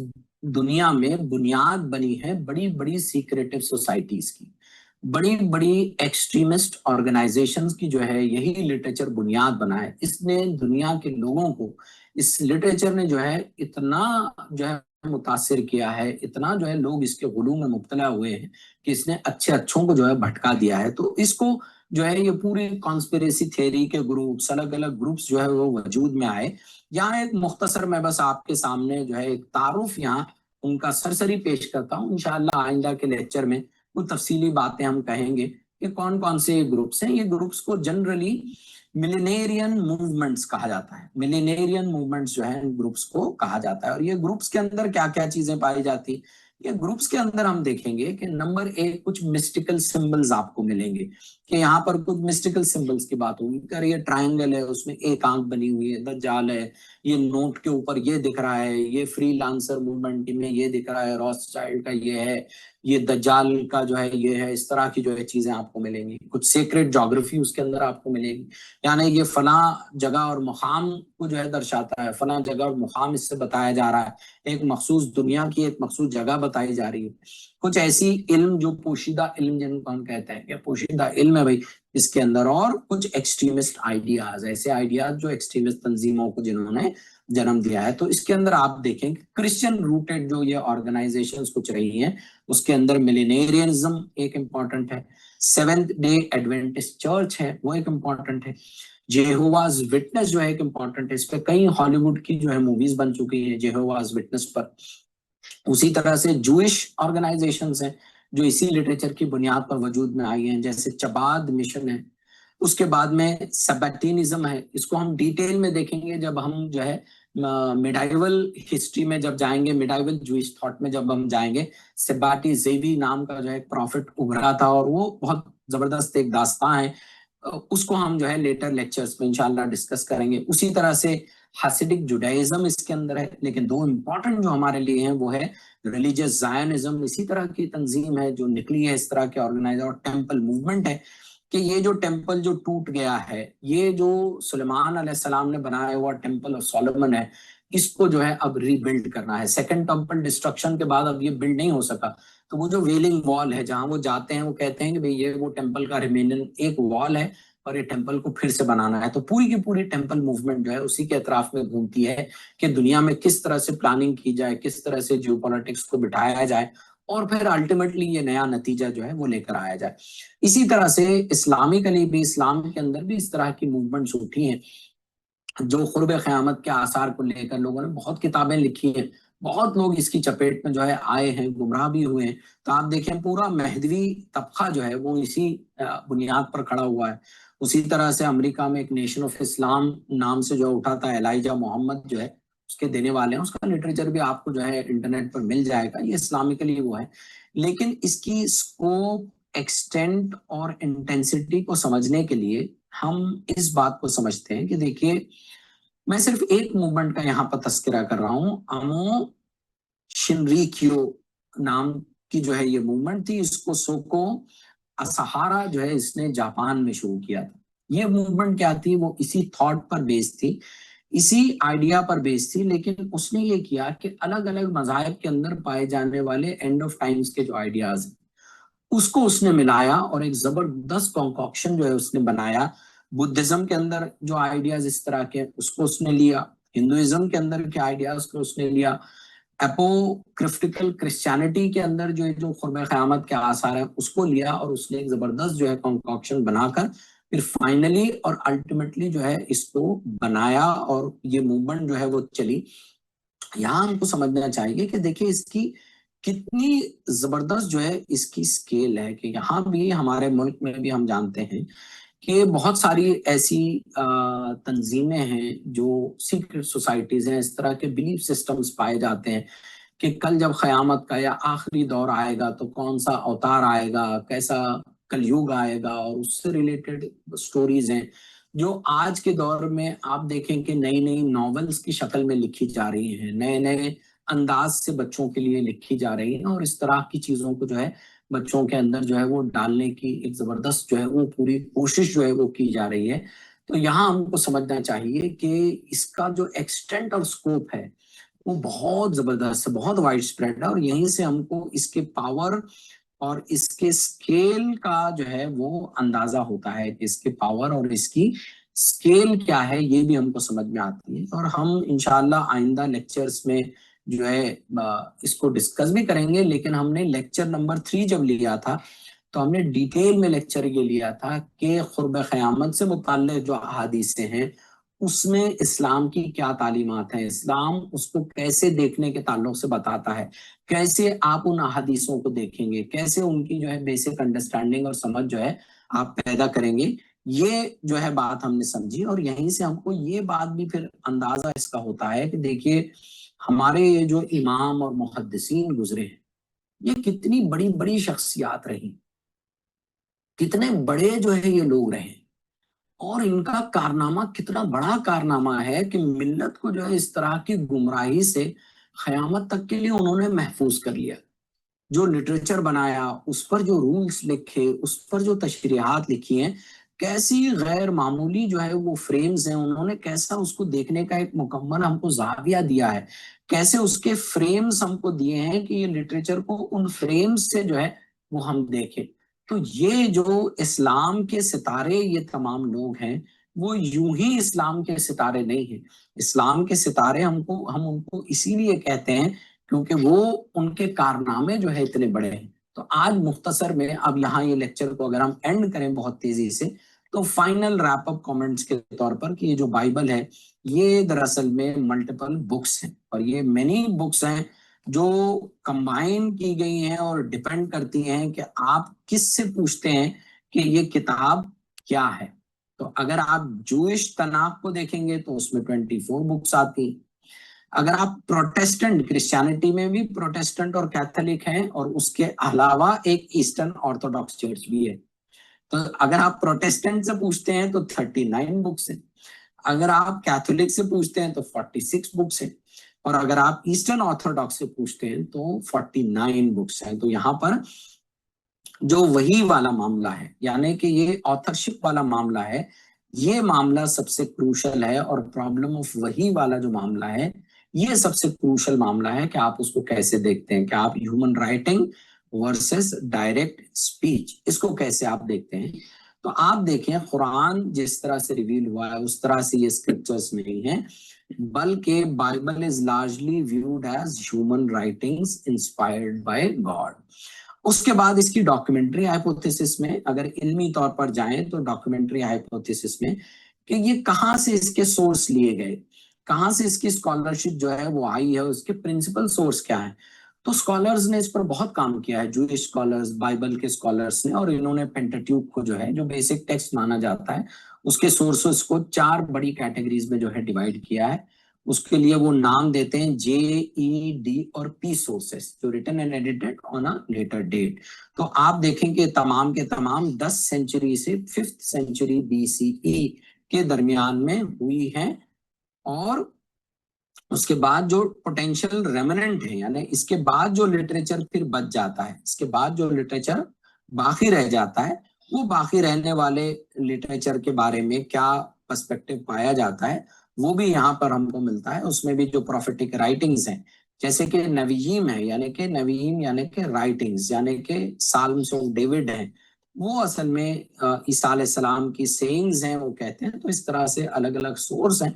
دنیا میں بنیاد بنی ہے بڑی بڑی سیکریٹو سوسائٹیز کی، بڑی بڑی ایکسٹریمسٹ آرگنائزیشنز کی جو ہے یہی لٹریچر بنیاد بنا ہے. اس نے دنیا کے لوگوں کو، اس لٹریچر نے جو ہے اتنا جو ہے متاثر کیا ہے، اتنا جو ہے لوگ اس کے غلو میں مبتلا ہوئے ہیں کہ اس نے اچھے اچھوں کو جو ہے بھٹکا دیا ہے. تو اس کو جو ہے یہ پوری کانسپیریسی تھیوری کے گروپس، الگ الگ گروپس جو ہے وہ وجود میں آئے. یہاں ایک مختصر میں بس آپ کے سامنے جو ہے ایک تعارف یہاں ان کا سرسری پیش کرتا ہوں. انشاءاللہ آئندہ کے لیکچر میں وہ تفصیلی باتیں ہم کہیں گے کہ کون کون سے گروپس ہیں. یہ گروپس کو جنرلی ملینیرین موومنٹس کہا جاتا ہے. ملینیرین موومنٹس جو ہے ان گروپس کو کہا جاتا ہے. اور یہ گروپس کے اندر کیا کیا چیزیں پائی جاتی؟ یہ گروپس کے اندر ہم دیکھیں گے کہ نمبر ایک کچھ مسٹیکل سمبلز آپ کو ملیں گے کہ یہاں پر کچھ مسٹیکل سمبلز کی بات ہوگی کہ یہ ٹرائنگل ہے، اس میں ایک آنکھ بنی ہوئی ہے، دجال ہے، یہ نوٹ کے اوپر یہ دکھ رہا ہے، یہ فری لانسر موومنٹ میں یہ دکھ رہا ہے، روس چائلڈ کا یہ ہے، یہ دجال کا جو ہے یہ ہے. اس طرح کی جو ہے چیزیں آپ کو ملیں گی. کچھ سیکریٹ جغرافی اس کے اندر آپ کو ملے گی، یعنی یہ فلاں جگہ اور مقام کو جو ہے درشاتا ہے، فلاں جگہ اور مقام اس سے بتایا جا رہا ہے، ایک مخصوص دنیا کی ایک مخصوص جگہ بتائی جا رہی ہے. کچھ ایسی علم جو پوشیدہ علم جن کو ہم کہتے ہیں کہ پوشیدہ علم ہے بھائی اس کے اندر. اور کچھ ایکسٹریمسٹ آئیڈیاز، ایسے آئیڈیاز جو ایکسٹریمسٹ تنظیموں کو جنہوں نے جنم دیا ہے. تو اس کے اندر آپ دیکھیں کہ کرسچن روٹڈ جو یہ آرگنائزیشنز کچھ رہی ہیں اس کے اندر ملینیرینزم ایک امپورٹنٹ ہے، سیونتھ ڈے ایڈوینٹسٹ چرچ ہے وہ ایک امپورٹنٹ ہے، جیہوواز وٹنس جو ہے ایک امپورٹنٹ ہے. اس پہ کئی ہالی ووڈ کی جو ہے موویز بن چکی ہیں جیہوواز وٹنس پر. اسی طرح سے جوئش آرگنائزیشنز ہیں جو اسی لٹریچر کی بنیاد پر وجود میں آئی ہیں، جیسے چباد مشن ہے. اس کے بعد میں سبیٹینزم ہے. اس کو ہم ڈیٹیل میں دیکھیں گے جب ہم جو ہے میڈائیول ہسٹری میں جب جائیں گے، میڈائیول جوئش تھاٹ میں جب ہم جائیں گے. سباٹی زیوی نام کا جو ہے ایک پروفٹ ابھرا تھا اور وہ بہت زبردست ایک داستان ہے، اس کو ہم جو ہے لیٹر لیکچرز میں انشاءاللہ ڈسکس کریں گے. اسی طرح سے ہاسیڈک جوڈائزم اس کے اندر ہے. لیکن دو امپورٹنٹ جو ہمارے لیے ہیں وہ ہے ریلیجیس زائنزم، اسی طرح کی تنظیم ہے جو نکلی ہے اس طرح کے آرگنائزر. اور ٹیمپل موومنٹ ہے کہ یہ جو ٹیمپل جو ٹوٹ گیا ہے، یہ جو سلیمان علیہ السلام نے بنایا ہوا ٹیمپل آف سولومن ہے، اس کو جو ہے اب ری بلڈ کرنا ہے. سیکنڈ ٹیمپل ڈسٹرکشن کے بعد اب یہ بلڈ نہیں ہو سکا. تو وہ جو ویلنگ وال ہے جہاں وہ جاتے ہیں وہ کہتے ہیں کہ بھئی یہ وہ ٹیمپل کا ریمیننٹ ایک وال ہے اور یہ ٹیمپل کو پھر سے بنانا ہے. تو پوری کی پوری ٹیمپل موومنٹ جو ہے اسی کے اطراف میں گھومتی ہے کہ دنیا میں کس طرح سے پلاننگ کی جائے، کس طرح سے جیو پولیٹکس کو بٹھایا جائے اور پھر الٹیمیٹلی یہ نیا نتیجہ جو ہے وہ لے کر آیا جائے. اسی طرح سے اسلامکلی بھی، اسلام کے اندر بھی اس طرح کی موومنٹس اٹھی ہیں جو قرب قیامت کے آثار کو لے کر لوگوں نے بہت کتابیں لکھی ہیں. بہت لوگ اس کی چپیٹ میں جو ہے آئے ہیں، گمراہ بھی ہوئے ہیں. تو آپ دیکھیں پورا مہدوی طبقہ جو ہے وہ اسی بنیاد پر کھڑا ہوا ہے. اسی طرح سے امریکہ میں ایک نیشن آف اسلام نام سے جو اٹھا تھا، الائجہ محمد جو ہے اس کے دینے والے ہیں. اس کا لٹریچر بھی آپ کو جو ہے انٹرنیٹ پر مل جائے گا. یہ اسلامکلی وہ ہے. لیکن اس کی اسکوپ، ایکسٹینٹ اور انٹینسٹی کو سمجھنے کے لیے ہم اس بات کو سمجھتے ہیں کہ دیکھیے मैं सिर्फ एक मूवमेंट का यहाँ पर तस्करा कर रहा हूँ। अमो शिनरिक्यो नाम की जो है ये मूवमेंट थी, इसको सोको असहारा जो है इसने जापान में शुरू किया था। ये मूवमेंट क्या थी, वो इसी थॉट पर बेस्ड थी, इसी आइडिया पर बेस्ड थी, लेकिन उसने ये किया कि अलग अलग मज़ाहिब के अंदर पाए जाने वाले एंड ऑफ टाइम्स के जो आइडियाज हैं उसको उसने मिलाया और एक जबरदस्त कॉन्कॉक्शन जो है उसने बनाया। बुद्धिज्म के अंदर जो आइडियाज इस तरह के उसको उसने लिया, हिंदुइज्म के अंदर के आइडियाज को उसने लिया, एपोक्रिप्टिकल क्रिश्चियनिटी के अंदर जो जो खुर्ब क़यामत के आसार है उसको लिया और उसने एक जबरदस्त जो है कॉन्कॉक्शन बनाकर फिर फाइनली और अल्टीमेटली जो है इसको बनाया और ये मूवमेंट जो है वो चली। यहाँ हमको समझना चाहिए कि देखिए इसकी कितनी जबरदस्त जो है इसकी स्केल है, कि यहाँ भी हमारे मुल्क में भी हम जानते हैं कि बहुत सारी ऐसी तंजीमें हैं जो सीक्रेट सोसाइटीज हैं, इस तरह के बिलीफ सिस्टम्स पाए जाते हैं कि कल जब क़यामत का या आखिरी दौर आएगा तो कौन सा अवतार आएगा, कैसा कलयुग आएगा, और उससे रिलेटेड स्टोरीज हैं जो आज के दौर में आप देखें कि नई नई नॉवेल्स की शक्ल में लिखी जा रही हैं, नए नए अंदाज से बच्चों के लिए लिखी जा रही हैं, और इस तरह की चीजों को जो है बच्चों के अंदर जो है वो डालने की एक जबरदस्त जो है वो पूरी कोशिश जो है वो की जा रही है। तो यहाँ हमको समझना चाहिए कि इसका जो एक्सटेंट और स्कोप है वो बहुत जबरदस्त है, बहुत वाइड स्प्रेड है, और यहीं से हमको इसके पावर और इसके स्केल का जो है वो अंदाजा होता है कि इसके पावर और इसकी स्केल क्या है, ये भी हमको समझ में आती है। और हम इंशाल्लाह आइंदा लेक्चर्स में जो है इसको डिस्कस भी करेंगे, लेकिन हमने लेक्चर नंबर 3 जब लिया था तो हमने डिटेल में लेक्चर ये लिया था कि खुर्ब क़यामत से मुताल्लिक़ जो अहादीसें हैं उसमें इस्लाम की क्या तालीमात हैं, इस्लाम उसको कैसे देखने के ताल्लुक से बताता है, कैसे आप उन अहादीसों को देखेंगे, कैसे उनकी जो है बेसिक अंडरस्टैंडिंग और समझ जो है आप पैदा करेंगे, ये जो है बात हमने समझी। और यहीं से हमको ये बात भी फिर अंदाजा इसका होता है कि देखिए हमारे ये जो इमाम और मुहद्दिसीन गुजरे हैं ये कितनी बड़ी बड़ी शख्सियात रही, कितने बड़े जो है ये लोग रहे, और इनका कारनामा कितना बड़ा कारनामा है कि मिल्लत को जो है इस तरह की गुमराही से क़यामत तक के लिए उन्होंने महफूज कर लिया। जो लिटरेचर बनाया, उस पर जो रूल्स लिखे, उस पर जो तशरीहात लिखी हैं, कैसी गैर मामूली जो है वो फ्रेम्स हैं, उन्होंने कैसा उसको देखने का एक मुकम्मल हमको जाविया दिया है, कैसे उसके फ्रेम्स हमको दिए हैं कि ये लिटरेचर को उन फ्रेम्स से जो है वो हम देखें। तो ये जो इस्लाम के सितारे ये तमाम लोग हैं वो यूं ही इस्लाम के सितारे नहीं हैं। इस्लाम के सितारे हम उनको इसीलिए कहते हैं क्योंकि वो उनके कारनामे जो है इतने बड़े हैं। तो आज मुख्तसर में अब यहाँ ये लेक्चर को अगर हम एंड करें बहुत तेजी से, तो फाइनल रैप अप कमेंट्स के तौर पर कि ये जो बाइबल है ये दरअसल में मल्टीपल बुक्स हैं, और ये मेनी बुक्स हैं जो कंबाइन की गई हैं और डिपेंड करती हैं कि आप किससे पूछते हैं कि ये किताब क्या है। तो अगर आप जूइश तनाक को देखेंगे तो उसमें 24 बुक्स आती हैं। अगर आप प्रोटेस्टेंट, क्रिश्चियनिटी में भी प्रोटेस्टेंट और कैथोलिक हैं, और उसके अलावा एक ईस्टर्न ऑर्थोडॉक्स चर्च भी है। तो अगर आप प्रोटेस्टेंट से पूछते हैं तो 39 बुक्स हैं, अगर आप कैथोलिक से पूछते हैं तो 46 बुक्स हैं, और अगर आप ईस्टर्न ऑर्थोडॉक्स से पूछते हैं तो 49 बुक्स हैं। तो यहाँ पर जो वही वाला मामला है, यानी कि ये ऑथरशिप वाला मामला है, ये मामला सबसे क्रूशल है, और प्रॉब्लम ऑफ वही वाला जो मामला है ये सबसे क्रूशल मामला है कि आप उसको कैसे देखते हैं, कि आप human writing versus direct speech, इसको कैसे आप देखते हैं। तो आप देखें कुरान जिस तरह से रिवील हुआ है उस तरह से ये स्क्रिप्चर्स नहीं है, बल्कि Bible is largely viewed as human writings inspired by God. उसके बाद इसकी डॉक्यूमेंट्री हाइपोथेसिस में अगर इल्मी तौर पर जाएं तो डॉक्यूमेंट्री हाइपोथेसिस में कि ये कहाँ से इसके सोर्स लिए गए, कहाँ से इसकी स्कॉलरशिप जो है वो आई है, उसके प्रिंसिपल सोर्स क्या है। तो स्कॉलर्स ने इस पर बहुत काम किया है, जूइश स्कॉलर्स, बाइबल के स्कॉलर्स ने, और इन्होंने पेंटाट्यूक को जो है जो बेसिक टेक्स्ट माना जाता है उसके सोर्सेस को 4 बड़ी कैटेगरीज में जो है डिवाइड किया है। उसके लिए वो नाम देते हैं JED और P सोर्सेस, जो written and edited on a later date. तो आप देखेंगे तमाम के तमाम 10 सेंचुरी से 5th सेंचुरी BCE के दरमियान में हुई हैं اور उसके बाद जो पोटेंशियल रेमिनेंट है, यानी इसके बाद जो लिटरेचर फिर बच जाता है, इसके बाद जो लिटरेचर बाकी रह जाता है, वो बाकी रहने वाले लिटरेचर के बारे में क्या पर्सपेक्टिव पाया जाता है वो भी यहाँ पर हमको मिलता है। उसमें भी जो प्रोफेटिक राइटिंग्स हैं, जैसे कि नवीयीम है, यानी कि नवीयीम यानी कि राइटिंग्स, यानी कि साल्म्स ऑफ डेविड है, वो असल में ईसा अलैहिस्सलाम की सेइंग्स हैं, वो कहते हैं। तो इस तरह से अलग अलग सोर्स हैं।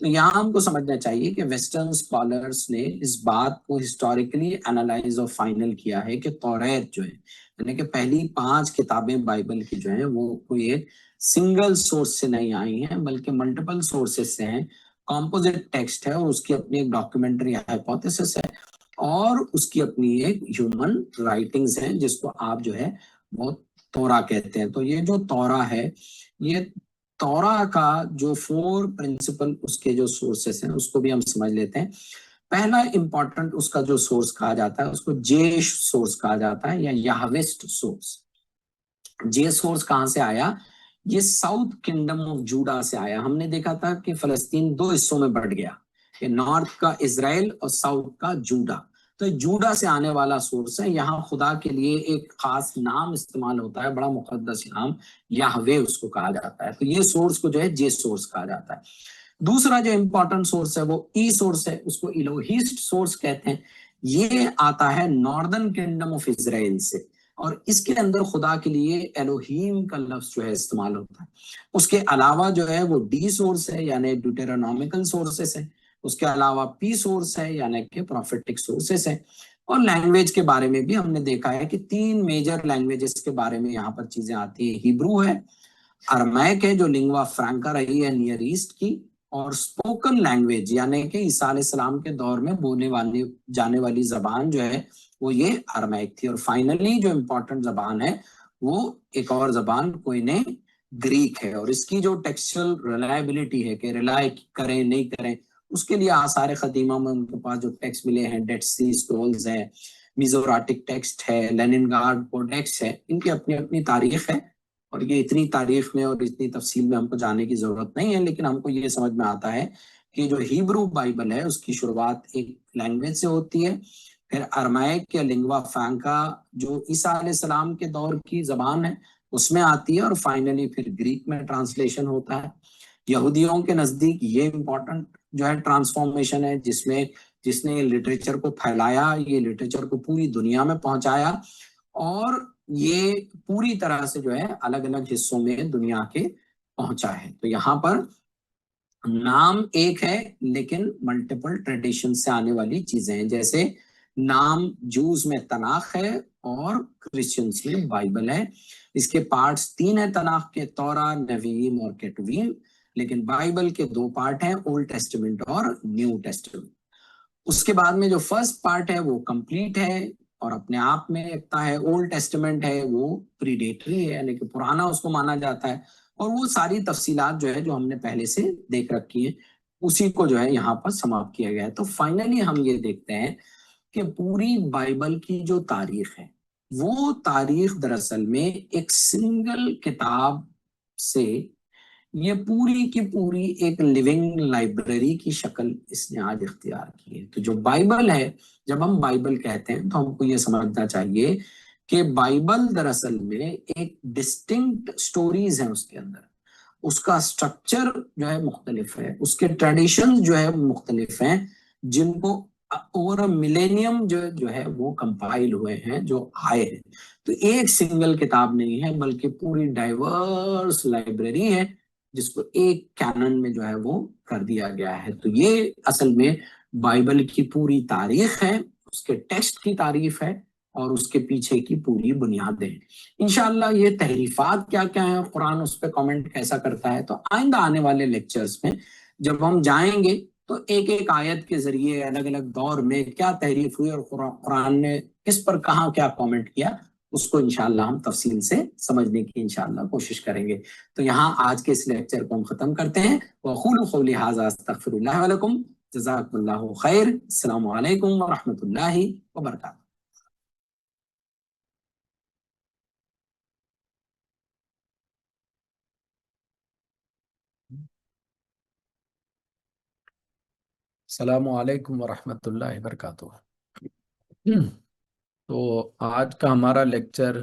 तो यहाँ हमको समझना चाहिए कि वेस्टर्न स्कॉलर्स ने इस बात को हिस्टोरिकली एनालाइज और फाइनल किया है कि तौरात जो है, यानी कि पहली 5 किताबें बाइबल की जो है वो कोई एक सिंगल सोर्स से नहीं आई हैं, बल्कि मल्टीपल सोर्सेस से हैं। कॉम्पोजिट टेक्स्ट है और उसकी अपनी एक डॉक्यूमेंट्री हाइपोथेसिस है और उसकी अपनी एक ह्यूमन राइटिंग्स हैं, जिसको आप जो है वो तौरा कहते हैं। तो ये जो तौरा है, ये तौरा का जो 4 प्रिंसिपल उसके जो सोर्सेस हैं उसको भी हम समझ लेते हैं। पहला इंपॉर्टेंट उसका जो सोर्स कहा जाता है उसको जेश सोर्स कहा जाता है या याहवेस्ट सोर्स। जे सोर्स कहां से आया? ये साउथ किंगडम ऑफ जूडा से आया। हमने देखा था कि फलस्तीन 2 हिस्सों में बढ़ गया, कि नॉर्थ का इजराइल और साउथ का जूडा। तो जूडा से आने वाला सोर्स है। यहाँ खुदा के लिए एक खास नाम इस्तेमाल होता है, बड़ा मुकद्दस नाम, याहवे उसको कहा जाता है। तो ये सोर्स को जो है जे सोर्स कहा जाता है। दूसरा जो इंपॉर्टेंट सोर्स है वो ई सोर्स है, उसको इलोहिस्ट सोर्स कहते हैं। ये आता है नॉर्दर्न किंगडम ऑफ इजराइल से और इसके अंदर खुदा के लिए एलोहीम का लफ्ज जो है इस्तेमाल होता है। उसके अलावा जो है वो डी सोर्स है, यानी ड्यूटेरोनॉमिकल सोर्सेस है। उसके अलावा पी सोर्स है, यानी कि प्रोफेटिक सोर्सेस है। और लैंग्वेज के बारे में भी हमने देखा है कि 3 मेजर लैंग्वेजेस के बारे में यहाँ पर चीजें आती है। हिब्रू है, अरमैक है जो लिंग्वा फ्रैंका रही है नियर ईस्ट की, और स्पोकन लैंग्वेज यानी कि ईसा अलैहिस्सलाम के दौर में बोलने वाली जाने वाली जबान जो है वो ये अरमैक थी। और फाइनली जो इम्पोर्टेंट जबान है वो एक और जबान कोइने ग्रीक है। और इसकी जो टेक्सचुअल रिलायबिलिटी है कि रिलाय करें नहीं करें, उसके लिए आसार कदीमा में उनके पास जो टेक्स्ट मिले हैं, डेड सी स्क्रॉल्स है, मिजोराटिक टेक्स्ट है, लेनिनग्राड कोडेक्स है, इनकी अपनी अपनी तारीख है। और ये इतनी तारीख में और इतनी तफसील में हमको जाने की जरूरत नहीं है, लेकिन हमको ये समझ में आता है कि जो हिब्रू बाइबल है उसकी शुरुआत एक लैंग्वेज से होती है, फिर अरमैक या लिंग्वा फ्रैंका जो ईसा अलैहिस्सलाम के दौर की जबान है उसमें आती है, और फाइनली फिर ग्रीक में ट्रांसलेशन होता है। यहूदियों के नजदीक ये इम्पोर्टेंट जो है ट्रांसफॉर्मेशन है, जिसमें जिसने लिटरेचर को फैलाया, ये लिटरेचर को पूरी दुनिया में पहुंचाया, और ये पूरी तरह से जो है अलग अलग हिस्सों में दुनिया के पहुंचा है। तो यहाँ पर नाम एक है लेकिन मल्टीपल ट्रेडिशन से आने वाली चीजें हैं। जैसे नाम जूस में तनाख है और क्रिश्चियंस में बाइबल है। इसके पार्ट्स 3 है तनाख के, तौरा, नवीम और केटुवीम। लेकिन बाइबल के 2 पार्ट हैं, ओल्ड टेस्टामेंट और न्यू टेस्टामेंट। उसके बाद में जो फर्स्ट पार्ट है वो कंप्लीट है और अपने आप में एकता है। ओल्ड टेस्टामेंट है वो प्रीडेटरी है, यानी कि पुराना उसको माना जाता है, और वो सारी तफसीलात जो है जो हमने पहले से देख रखी है उसी को जो है यहाँ पर समाप्त किया गया है। तो फाइनली हम ये देखते हैं कि पूरी बाइबल की जो तारीख है वो तारीख दरअसल में एक सिंगल किताब से ये पूरी की पूरी एक लिविंग लाइब्रेरी की शक्ल इसने आज इख्तियार की है। तो जो बाइबल है, जब हम बाइबल कहते हैं तो हमको ये समझना चाहिए कि बाइबल दरअसल में एक डिस्टिंक्ट स्टोरीज है उसके अंदर। उसका स्ट्रक्चर जो है मुख्तलिफ है, उसके ट्रेडिशंस जो है मुख्तलिफ हैं, जिनको ओवर मिलेनियम जो है वो कंपाइल हुए हैं, जो आए हैं। तो एक सिंगल किताब नहीं है बल्कि पूरी डाइवर्स लाइब्रेरी है जिसको एक कैनन में जो है वो कर दिया गया है। तो ये असल में बाइबल की पूरी तारीख है, उसके टेक्स्ट की तारीफ है और उसके पीछे की पूरी बुनियादें। इंशाल्लाह ये तहरीफात क्या क्या है, कुरान उस पर कमेंट कैसा करता है, तो आइंदा आने वाले लेक्चर्स में जब हम जाएंगे तो एक एक आयत के जरिए अलग अलग दौर में क्या तहरीफ हुई और कुरान ने किस पर कहाँ क्या कमेंट किया, उसको इंशाल्लाह हम तफसील से समझने की इंशाल्लाह कोशिश करेंगे। तो यहाँ आज के इस लेक्चर को हम खत्म करते हैं। वक़ूलु क़ौली हाज़ा अस्तग़फ़िरुल्लाह व लकुम, जज़ाकुमुल्लाहु खैर, अस्सलामु अलैकुम व रहमतुल्लाहि व बरकातहू। السلام علیکم ورحمۃ اللہ وبرکاتہ۔ تو آج کا ہمارا لیکچر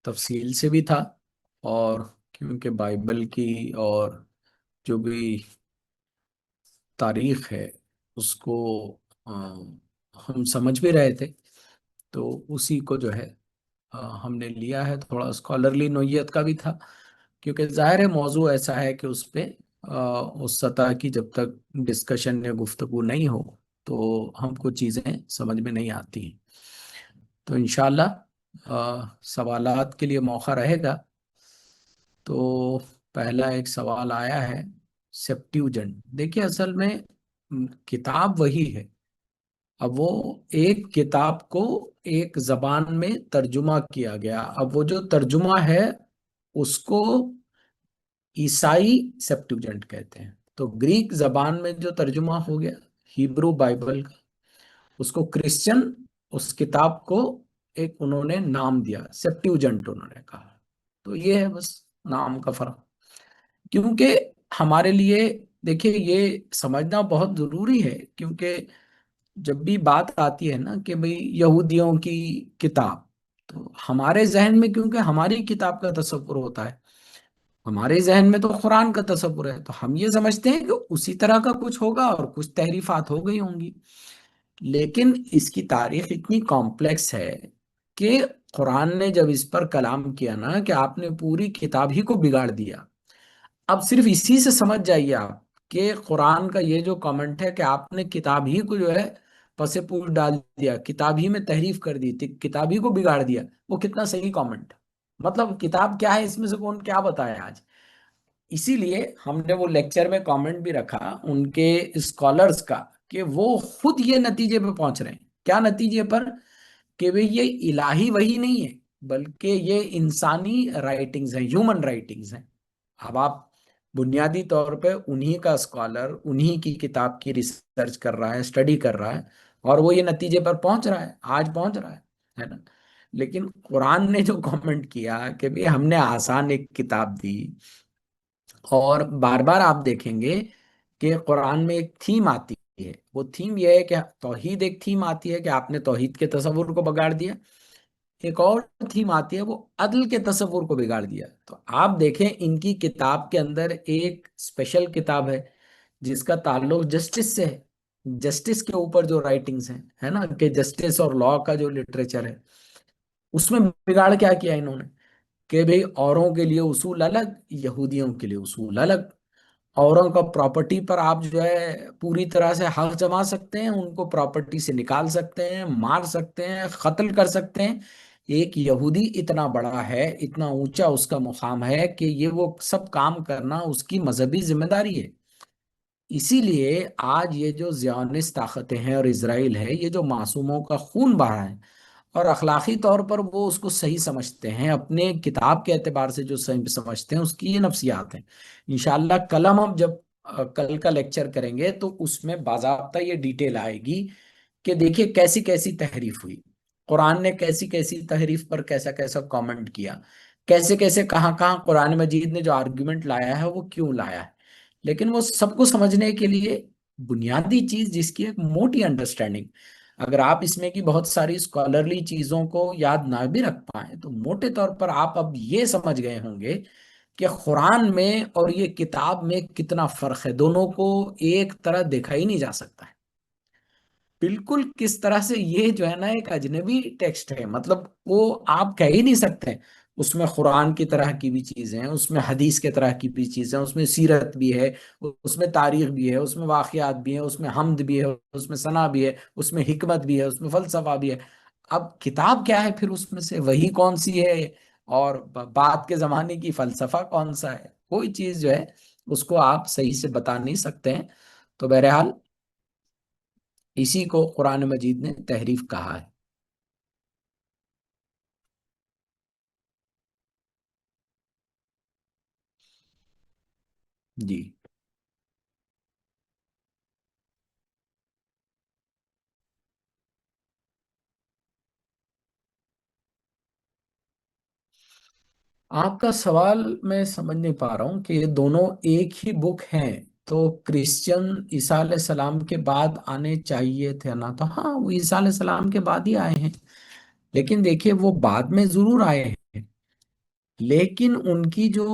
تفصیل سے بھی تھا، اور کیونکہ بائبل کی اور جو بھی تاریخ ہے اس کو ہم سمجھ بھی رہے تھے، تو اسی کو جو ہے ہم نے لیا ہے۔ تھوڑا اسکالرلی نوعیت کا بھی تھا، کیونکہ ظاہر ہے موضوع ایسا ہے کہ اس پہ اس سطح کی جب تک ڈسکشن یا گفتگو نہیں ہو تو ہم کو چیزیں سمجھ میں نہیں آتی ہیں۔ تو انشاءاللہ سوالات کے لیے موقع رہے گا۔ تو پہلا ایک سوال آیا ہے، سیپٹیوجنٹ۔ دیکھیے اصل میں کتاب وہی ہے، اب وہ ایک کتاب کو ایک زبان میں ترجمہ کیا گیا، اب وہ جو ترجمہ ہے اس کو عیسائی سیپٹیوجنٹ کہتے ہیں۔ تو گریک زبان میں جو ترجمہ ہو گیا ہیبرو بائبل کا، اس کو کرسچن اس کتاب کو ایک انہوں نے نام دیا، سیپٹیوجنٹ انہوں نے کہا۔ تو یہ ہے بس نام کا فرق۔ کیونکہ ہمارے لیے دیکھیں یہ سمجھنا بہت ضروری ہے، کیونکہ جب بھی بات آتی ہے نا کہ بھئی یہودیوں کی کتاب، تو ہمارے ذہن میں کیونکہ ہماری کتاب کا تصور ہوتا ہے، ہمارے ذہن میں تو قرآن کا تصور ہے، تو ہم یہ سمجھتے ہیں کہ اسی طرح کا کچھ ہوگا اور کچھ تحریفات ہو گئی ہوں گی۔ لیکن اس کی تاریخ اتنی کمپلیکس ہے کہ قرآن نے جب اس پر کلام کیا نا کہ آپ نے پوری کتاب ہی کو بگاڑ دیا، اب صرف اسی سے سمجھ جائیے آپ کہ قرآن کا یہ جو کامنٹ ہے کہ آپ نے کتاب ہی کو جو ہے پس پوچھ ڈال دیا، کتاب ہی میں تحریف کر دی، کتاب ہی کو بگاڑ دیا، وہ کتنا صحیح کامنٹ۔ مطلب کتاب کیا ہے اس میں سے کون کیا بتایا آج۔ اسی لیے ہم نے وہ لیکچر میں کامنٹ بھی رکھا ان کے اسکالرز کا کہ وہ خود یہ نتیجے پہ پہنچ رہے ہیں۔ کیا نتیجے پر؟ کہ بھئی یہ الہی وحی نہیں ہے، بلکہ یہ انسانی رائٹنگز ہیں، ہیومن رائٹنگز ہیں۔ اب آپ بنیادی طور پہ انہی کا اسکالر انہی کی کتاب کی ریسرچ کر رہا ہے، اسٹڈی کر رہا ہے، اور وہ یہ نتیجے پر پہنچ رہا ہے، آج پہنچ رہا ہے نا۔ لیکن قرآن نے جو کامنٹ کیا کہ بھئی ہم نے آسان ایک کتاب دی، اور بار بار آپ دیکھیں گے کہ قرآن میں ایک تھیم آتی ہے، وہ تھیم یہ ہے کہ توحید، ایک تھیم آتی ہے کہ آپ نے توحید کے تصور کو بگاڑ دیا، ایک اور تھیم آتی ہے وہ عدل کے تصور کو بگاڑ دیا۔ تو آپ دیکھیں ان کی کتاب کے اندر ایک اسپیشل کتاب ہے جس کا تعلق جسٹس سے ہے، جسٹس کے اوپر جو رائٹنگز ہیں، ہے نا، کہ جسٹس اور لا کا جو لٹریچر ہے، اس میں بگاڑ کیا کیا انہوں نے کہ بھئی اوروں کے لیے اصول الگ، یہودیوں کے لیے اصول الگ۔ اوروں کا پراپرٹی پر آپ جو ہے پوری طرح سے حق جما سکتے ہیں، ان کو پراپرٹی سے نکال سکتے ہیں، مار سکتے ہیں، قتل کر سکتے ہیں۔ ایک یہودی اتنا بڑا ہے، اتنا اونچا اس کا مقام ہے کہ یہ وہ سب کام کرنا اس کی مذہبی ذمہ داری ہے۔ اسی لیے آج یہ جو زیونسٹ طاقتیں ہیں اور اسرائیل ہے، یہ جو معصوموں کا خون بہا ہے، اور اخلاقی طور پر وہ اس کو صحیح سمجھتے ہیں، اپنے کتاب کے اعتبار سے جو صحیح سمجھتے ہیں، اس کی یہ نفسیات ہیں۔ انشاءاللہ کل ہم جب کل کا لیکچر کریں گے تو اس میں باضابطہ یہ ڈیٹیل آئے گی کہ دیکھیے کیسی کیسی تحریف ہوئی، قرآن نے کیسی کیسی تحریف پر کیسا کیسا کامنٹ کیا، کیسے کیسے کہاں کہاں قرآن مجید نے جو آرگیومنٹ لایا ہے وہ کیوں لایا ہے۔ لیکن وہ سب کو سمجھنے کے لیے بنیادی چیز جس کی ایک موٹی انڈرسٹینڈنگ، اگر آپ اس میں کی بہت ساری اسکالرلی چیزوں کو یاد نہ بھی رکھ پائیں تو موٹے طور پر آپ اب یہ سمجھ گئے ہوں گے کہ قرآن میں اور یہ کتاب میں کتنا فرق ہے، دونوں کو ایک طرح دیکھا ہی نہیں جا سکتا ہے۔ بالکل کس طرح سے یہ جو ہے نا ایک اجنبی ٹیکسٹ ہے، مطلب وہ آپ کہہ ہی نہیں سکتے۔ اس میں قرآن کی طرح کی بھی چیزیں ہیں، اس میں حدیث کی طرح کی بھی چیزیں ہیں، اس میں سیرت بھی ہے، اس میں تاریخ بھی ہے، اس میں واقعات بھی ہیں، اس میں حمد بھی ہے، اس میں ثنا بھی ہے، اس میں حکمت بھی ہے، اس میں فلسفہ بھی ہے۔ اب کتاب کیا ہے پھر اس میں سے؟ وہی کون سی ہے اور بعد کے زمانے کی فلسفہ کون سا ہے؟ کوئی چیز جو ہے اس کو آپ صحیح سے بتا نہیں سکتے ہیں۔ تو بہرحال اسی کو قرآن مجید نے تحریف کہا ہے۔ جی آپ کا سوال میں سمجھ نہیں پا رہا ہوں کہ یہ دونوں ایک ہی بک ہیں تو کرسچن عیسیٰ علیہ السلام کے بعد آنے چاہیے تھے نا، تو ہاں وہ عیسیٰ علیہ السلام کے بعد ہی آئے ہیں، لیکن دیکھیے وہ بعد میں ضرور آئے ہیں، لیکن ان کی جو